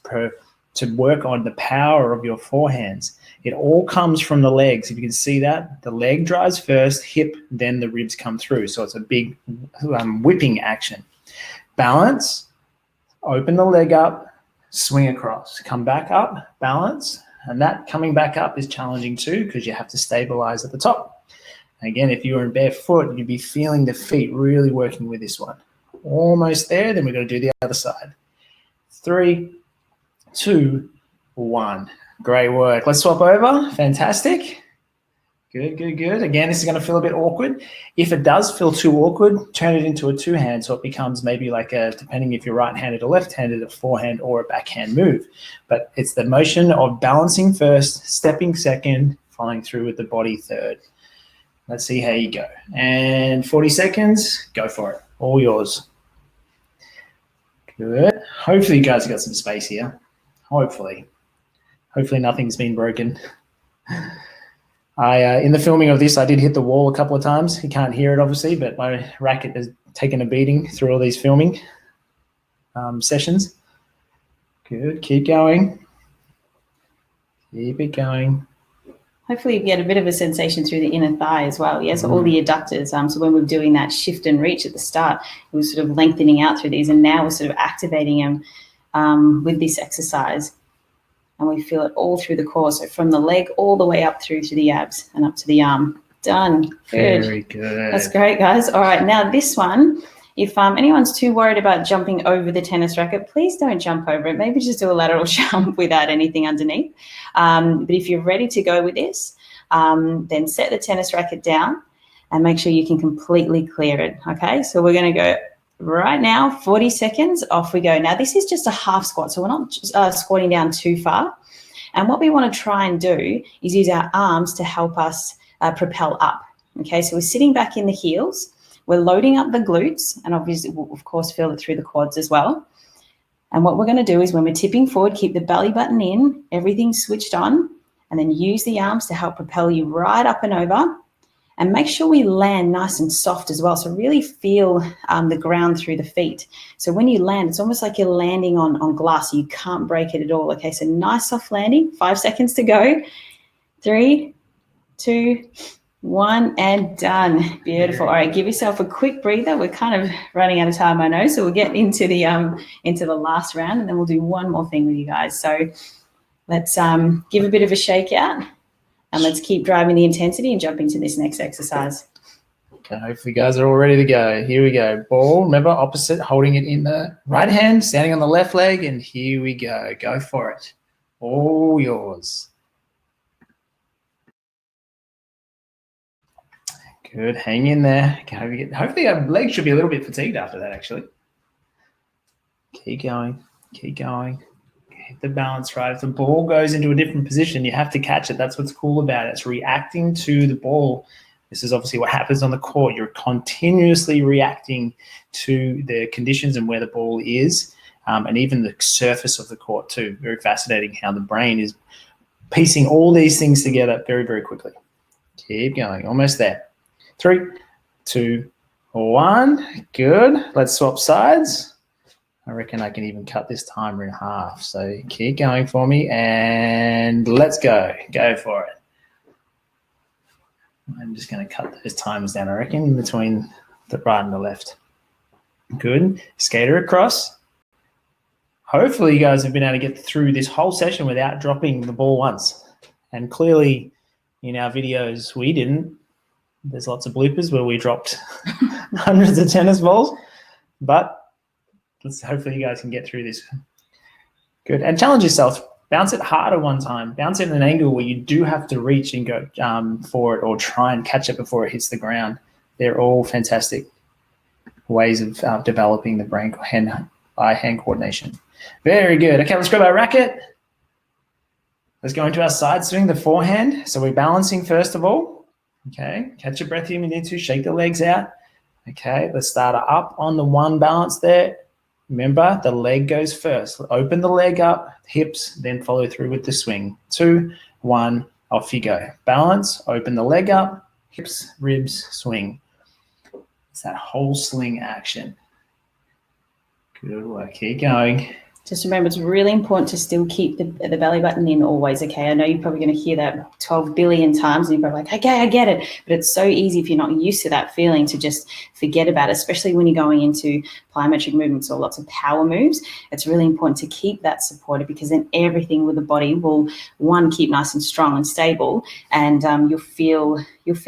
C: to work on the power of your forehands. It all comes from the legs. If you can see that, the leg drives first, hip, then the ribs come through. So it's a big whipping action. Balance, open the leg up, swing across, come back up, balance. And that coming back up is challenging too because you have to stabilize at the top. Again, if you were in barefoot, you'd be feeling the feet really working with this one. Almost there, then we're going to do the other side. 3, 2, 1. Great work. Let's swap over. Fantastic. Good, good, good. Again, this is going to feel a bit awkward. If it does feel too awkward, turn it into a two-hand so it becomes maybe like a, depending if you're right-handed or left-handed, a forehand or a backhand move. But it's the motion of balancing first, stepping second, following through with the body third. Let's see how you go. And 40 seconds, go for it. All yours. Good. Hopefully you guys have got some space here. Hopefully nothing's been broken. In the filming of this, I did hit the wall a couple of times. You can't hear it, obviously, but my racket has taken a beating through all these filming sessions. Good. Keep going. Keep it going.
B: Hopefully you get a bit of a sensation through the inner thigh as well. Yeah, so all the adductors. So when we're doing that shift and reach at the start, we're sort of lengthening out through these, and now we're sort of activating them with this exercise. And we feel it all through the core. So from the leg all the way up through to the abs and up to the arm. Done. Good.
C: Very good.
B: That's great, guys. All right, now this one, if anyone's too worried about jumping over the tennis racket, please don't jump over it. Maybe just do a lateral jump without anything underneath. But if you're ready to go with this, then set the tennis racket down and make sure you can completely clear it, okay? So we're going to go right now, 40 seconds, off we go. Now, this is just a half squat, so we're not squatting down too far. And what we want to try and do is use our arms to help us propel up, okay? So we're sitting back in the heels. We're loading up the glutes, and obviously we'll, of course, feel it through the quads as well. And what we're going to do is when we're tipping forward, keep the belly button in, everything switched on, and then use the arms to help propel you right up and over. And make sure we land nice and soft as well. So really feel the ground through the feet. So when you land, it's almost like you're landing on glass. So you can't break it at all. Okay, so nice soft landing. 5 seconds to go. 3, 2, 1, and done. Beautiful. All right, give yourself a quick breather. We're kind of running out of time, I know. So we'll get into the last round, and then we'll do one more thing with you guys. So let's give a bit of a shake out, and let's keep driving the intensity and jump into this next exercise.
C: Okay, hopefully you guys are all ready to go. Here we go. Ball, remember, opposite, holding it in the right hand, standing on the left leg, and here we go. Go for it. All yours. Good, hang in there. Hopefully your legs should be a little bit fatigued after that, actually. Keep going, keep going. Get the balance right. If the ball goes into a different position, you have to catch it. That's what's cool about it. It's reacting to the ball. This is obviously what happens on the court. You're continuously reacting to the conditions and where the ball is, and even the surface of the court too. Very fascinating how the brain is piecing all these things together very, very quickly. Keep going, almost there. 3, 2, 1. Good. Let's swap sides. I reckon I can even cut this timer in half. So keep going for me, and let's go. Go for it. I'm just going to cut those timers down, I reckon, in between the right and the left. Good. Skater across. Hopefully you guys have been able to get through this whole session without dropping the ball once. And clearly in our videos we didn't. There's lots of bloopers where we dropped hundreds of tennis balls, but hopefully you guys can get through this. Good. And challenge yourself. Bounce it harder one time. Bounce it in an angle where you do have to reach and go for it, or try and catch it before it hits the ground. They're all fantastic ways of developing the brain eye-hand coordination. Very good. Okay, let's grab our racket. Let's go into our side swing, the forehand. So we're balancing first of all. Okay, catch your breath here if you need to. Shake the legs out. Okay, let's start up on the one balance there. Remember, the leg goes first. Open the leg up, hips, then follow through with the swing. 2, 1, off you go. Balance, open the leg up, hips, ribs, swing. It's that whole sling action. Good work. Keep going.
B: Just remember, it's really important to still keep the belly button in always, okay? I know you're probably going to hear that 12 billion times and you're probably like, okay, I get it. But it's so easy if you're not used to that feeling to just forget about it, especially when you're going into plyometric movements or lots of power moves. It's really important to keep that supported, because then everything with the body will, one, keep nice and strong and stable, and you'll feel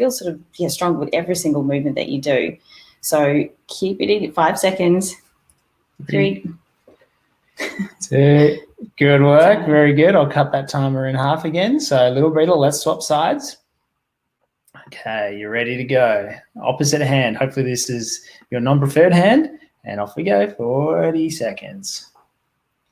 B: sort of stronger with every single movement that you do. So keep it in 5 seconds. 3,
C: 2, good work. Very good. I'll cut that timer in half again. So a little breather. Let's swap sides. Okay, you're ready to go. Opposite hand. Hopefully this is your non-preferred hand. And off we go. 40 seconds.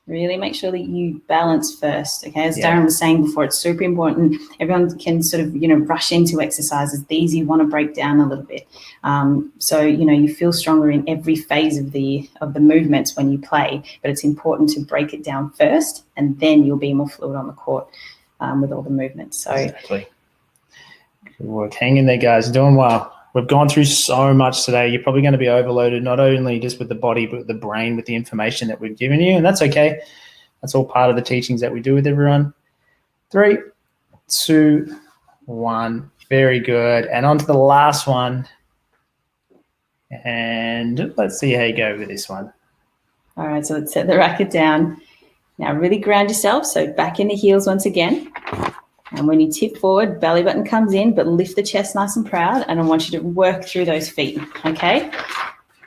B: Really make sure that you balance first, okay? As Darren was saying before, it's super important. Everyone can sort of, rush into exercises. These you want to break down a little bit. So, you feel stronger in every phase of the movements when you play, but it's important to break it down first, and then you'll be more fluid on the court with all the movements. So
C: exactly. Good work. Hang in there, guys. Doing well. We've gone through so much today. You're probably going to be overloaded, not only just with the body, but with the brain, with the information that we've given you. And that's okay. That's all part of the teachings that we do with everyone. 3, 2, 1. Very good. And on to the last one. And let's see how you go with this one.
B: All right, so let's set the racket down. Now really ground yourself, so back in the heels once again. And when you tip forward, belly button comes in, but lift the chest nice and proud, and I want you to work through those feet, okay?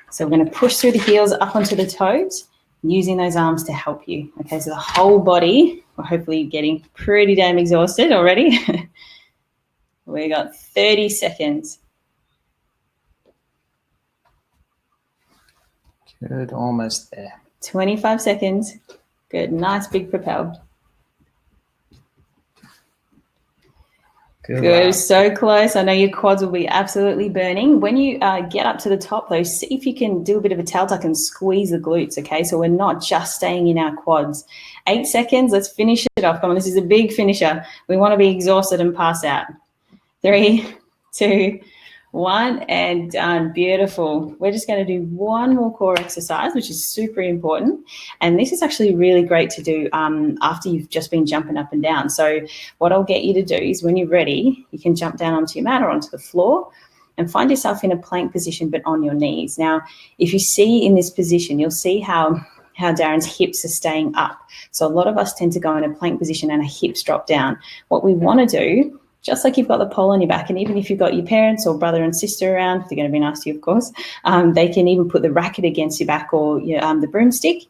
B: So we're going to push through the heels up onto the toes, using those arms to help you, okay? So the whole body, we're hopefully getting pretty damn exhausted already. We got 30 seconds.
C: Good, almost there.
B: 25 seconds. Good, nice big propel. Good, so close. I know your quads will be absolutely burning. When you get up to the top though, see if you can do a bit of a tail tuck and squeeze the glutes, okay? So we're not just staying in our quads. 8 seconds, let's finish it off. Come on, this is a big finisher. We want to be exhausted and pass out. 3, 2, 1, and done. Beautiful. We're just going to do one more core exercise, which is super important. And this is actually really great to do after you've just been jumping up and down. So what I'll get you to do is when you're ready, you can jump down onto your mat or onto the floor and find yourself in a plank position, but on your knees. Now, if you see in this position, you'll see how Darren's hips are staying up. So a lot of us tend to go in a plank position and our hips drop down. What we want to do, just like you've got the pole on your back, and even if you've got your parents or brother and sister around, they're going to be nice to you, of course, they can even put the racket against your back or the broomstick.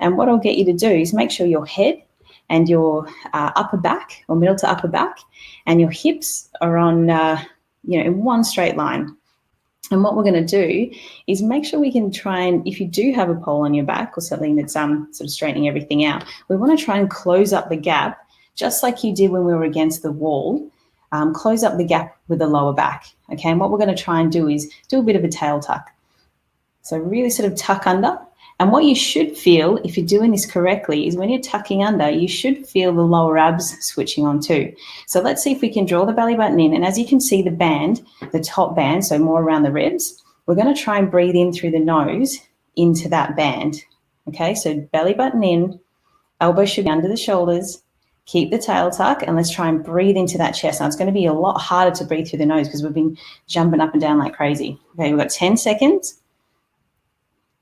B: And what I'll get you to do is make sure your head and your upper back, or middle to upper back, and your hips are on, in one straight line. And what we're going to do is make sure we can try and, if you do have a pole on your back or something that's sort of straightening everything out, we want to try and close up the gap, just like you did when we were against the wall. Close up the gap with the lower back, okay? And what we're going to try and do is do a bit of a tail tuck. So really sort of tuck under. And what you should feel, if you're doing this correctly, is when you're tucking under, you should feel the lower abs switching on too. So let's see if we can draw the belly button in. And as you can see, the band, the top band, so more around the ribs, we're going to try and breathe in through the nose into that band, okay? So belly button in, elbows should be under the shoulders. Keep the tail tuck, and let's try and breathe into that chest. Now, it's going to be a lot harder to breathe through the nose because we've been jumping up and down like crazy. Okay, we've got 10 seconds.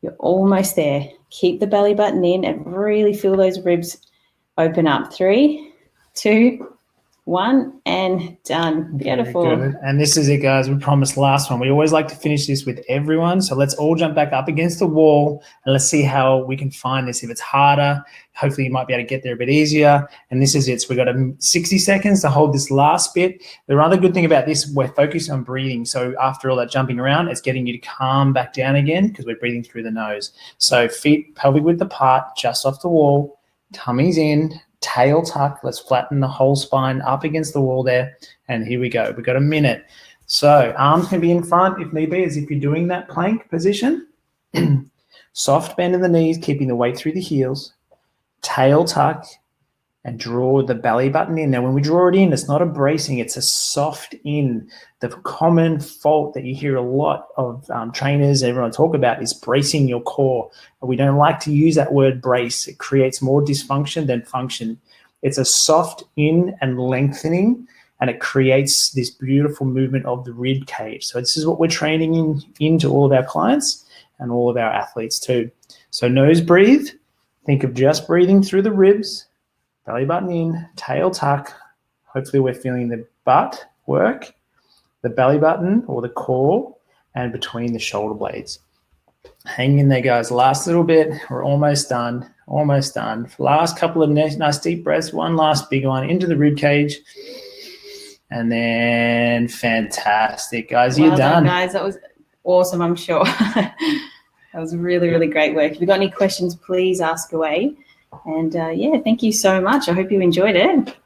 B: You're almost there. Keep the belly button in and really feel those ribs open up. 3, 2, 1, and done. Beautiful.
C: Very good. And this is it, guys. We promised last one. We always like to finish this with everyone. So let's all jump back up against the wall and let's see how we can find this. If it's harder, hopefully you might be able to get there a bit easier. And this is it. So we've got 60 seconds to hold this last bit. The other good thing about this, we're focused on breathing. So after all that jumping around, it's getting you to calm back down again because we're breathing through the nose. So feet pelvic width apart, just off the wall, tummies in, tail tuck. Let's flatten the whole spine up against the wall there. And here we go. We've got a minute. So arms can be in front if need be, as if you're doing that plank position. Soft bend in the knees, keeping the weight through the heels. Tail tuck and draw the belly button in. Now, when we draw it in, it's not a bracing, it's a soft in. The common fault that you hear a lot of trainers, everyone talk about, is bracing your core. We don't like to use that word brace. It creates more dysfunction than function. It's a soft in and lengthening, and it creates this beautiful movement of the rib cage. So this is what we're training into all of our clients and all of our athletes too. So nose breathe. Think of just breathing through the ribs, belly button in, tail tuck. Hopefully we're feeling the butt work, the belly button or the core, and between the shoulder blades. Hang in there, guys. Last little bit. We're almost done. Almost done. Last couple of nice deep breaths. One last big one into the rib cage. And then fantastic, guys. You're done.
B: Guys, that was awesome, I'm sure. That was really, really great work. If you've got any questions, please ask away. And thank you so much. I hope you enjoyed it.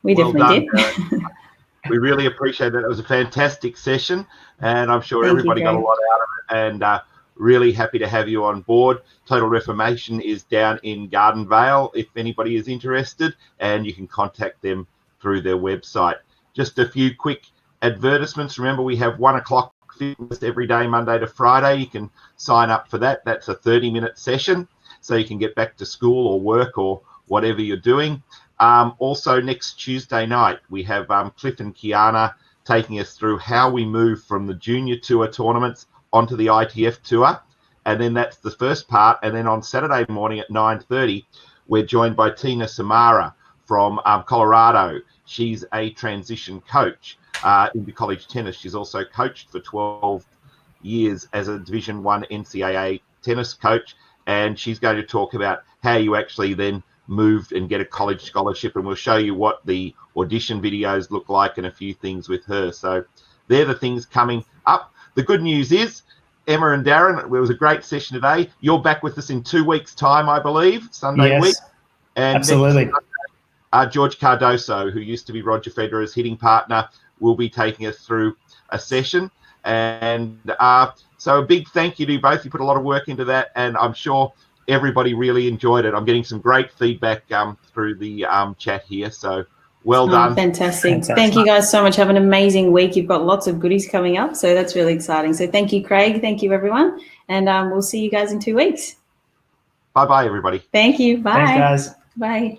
B: We definitely did.
A: We really appreciate it. It was a fantastic session, and I'm sure everybody got a lot out of it. And really happy to have you on board. Total Reformation is down in Gardenvale if anybody is interested, and you can contact them through their website. Just a few quick advertisements. Remember, we have 1 o'clock fitness every day, Monday to Friday. You can sign up for that. That's a 30-minute session, so you can get back to school or work or whatever you're doing. Also, next Tuesday night, we have Cliff and Kiana taking us through how we move from the junior tour tournaments onto the ITF tour. And then that's the first part. And then on Saturday morning at 9:30, we're joined by Tina Samara from Colorado. She's a transition coach into college tennis. She's also coached for 12 years as a Division I NCAA tennis coach. And she's going to talk about how you actually then moved and get a college scholarship. And we'll show you what the audition videos look like and a few things with her. So they're the things coming up. The good news is, Emma and Darren, it was a great session today. You're back with us in 2 weeks' time, I believe, Sunday week. And
C: absolutely.
A: George Cardoso, who used to be Roger Federer's hitting partner, will be taking us through a session. And so a big thank you to you both. You put a lot of work into that, and I'm sure everybody really enjoyed it. I'm getting some great feedback through the chat here. So well done.
B: Fantastic. Thank you guys so much. Have an amazing week. You've got lots of goodies coming up, so that's really exciting. So thank you, Craig. Thank you, everyone. And we'll see you guys in 2 weeks.
A: Bye-bye, everybody.
B: Thank you. Bye.
C: Thanks, guys.
B: Bye.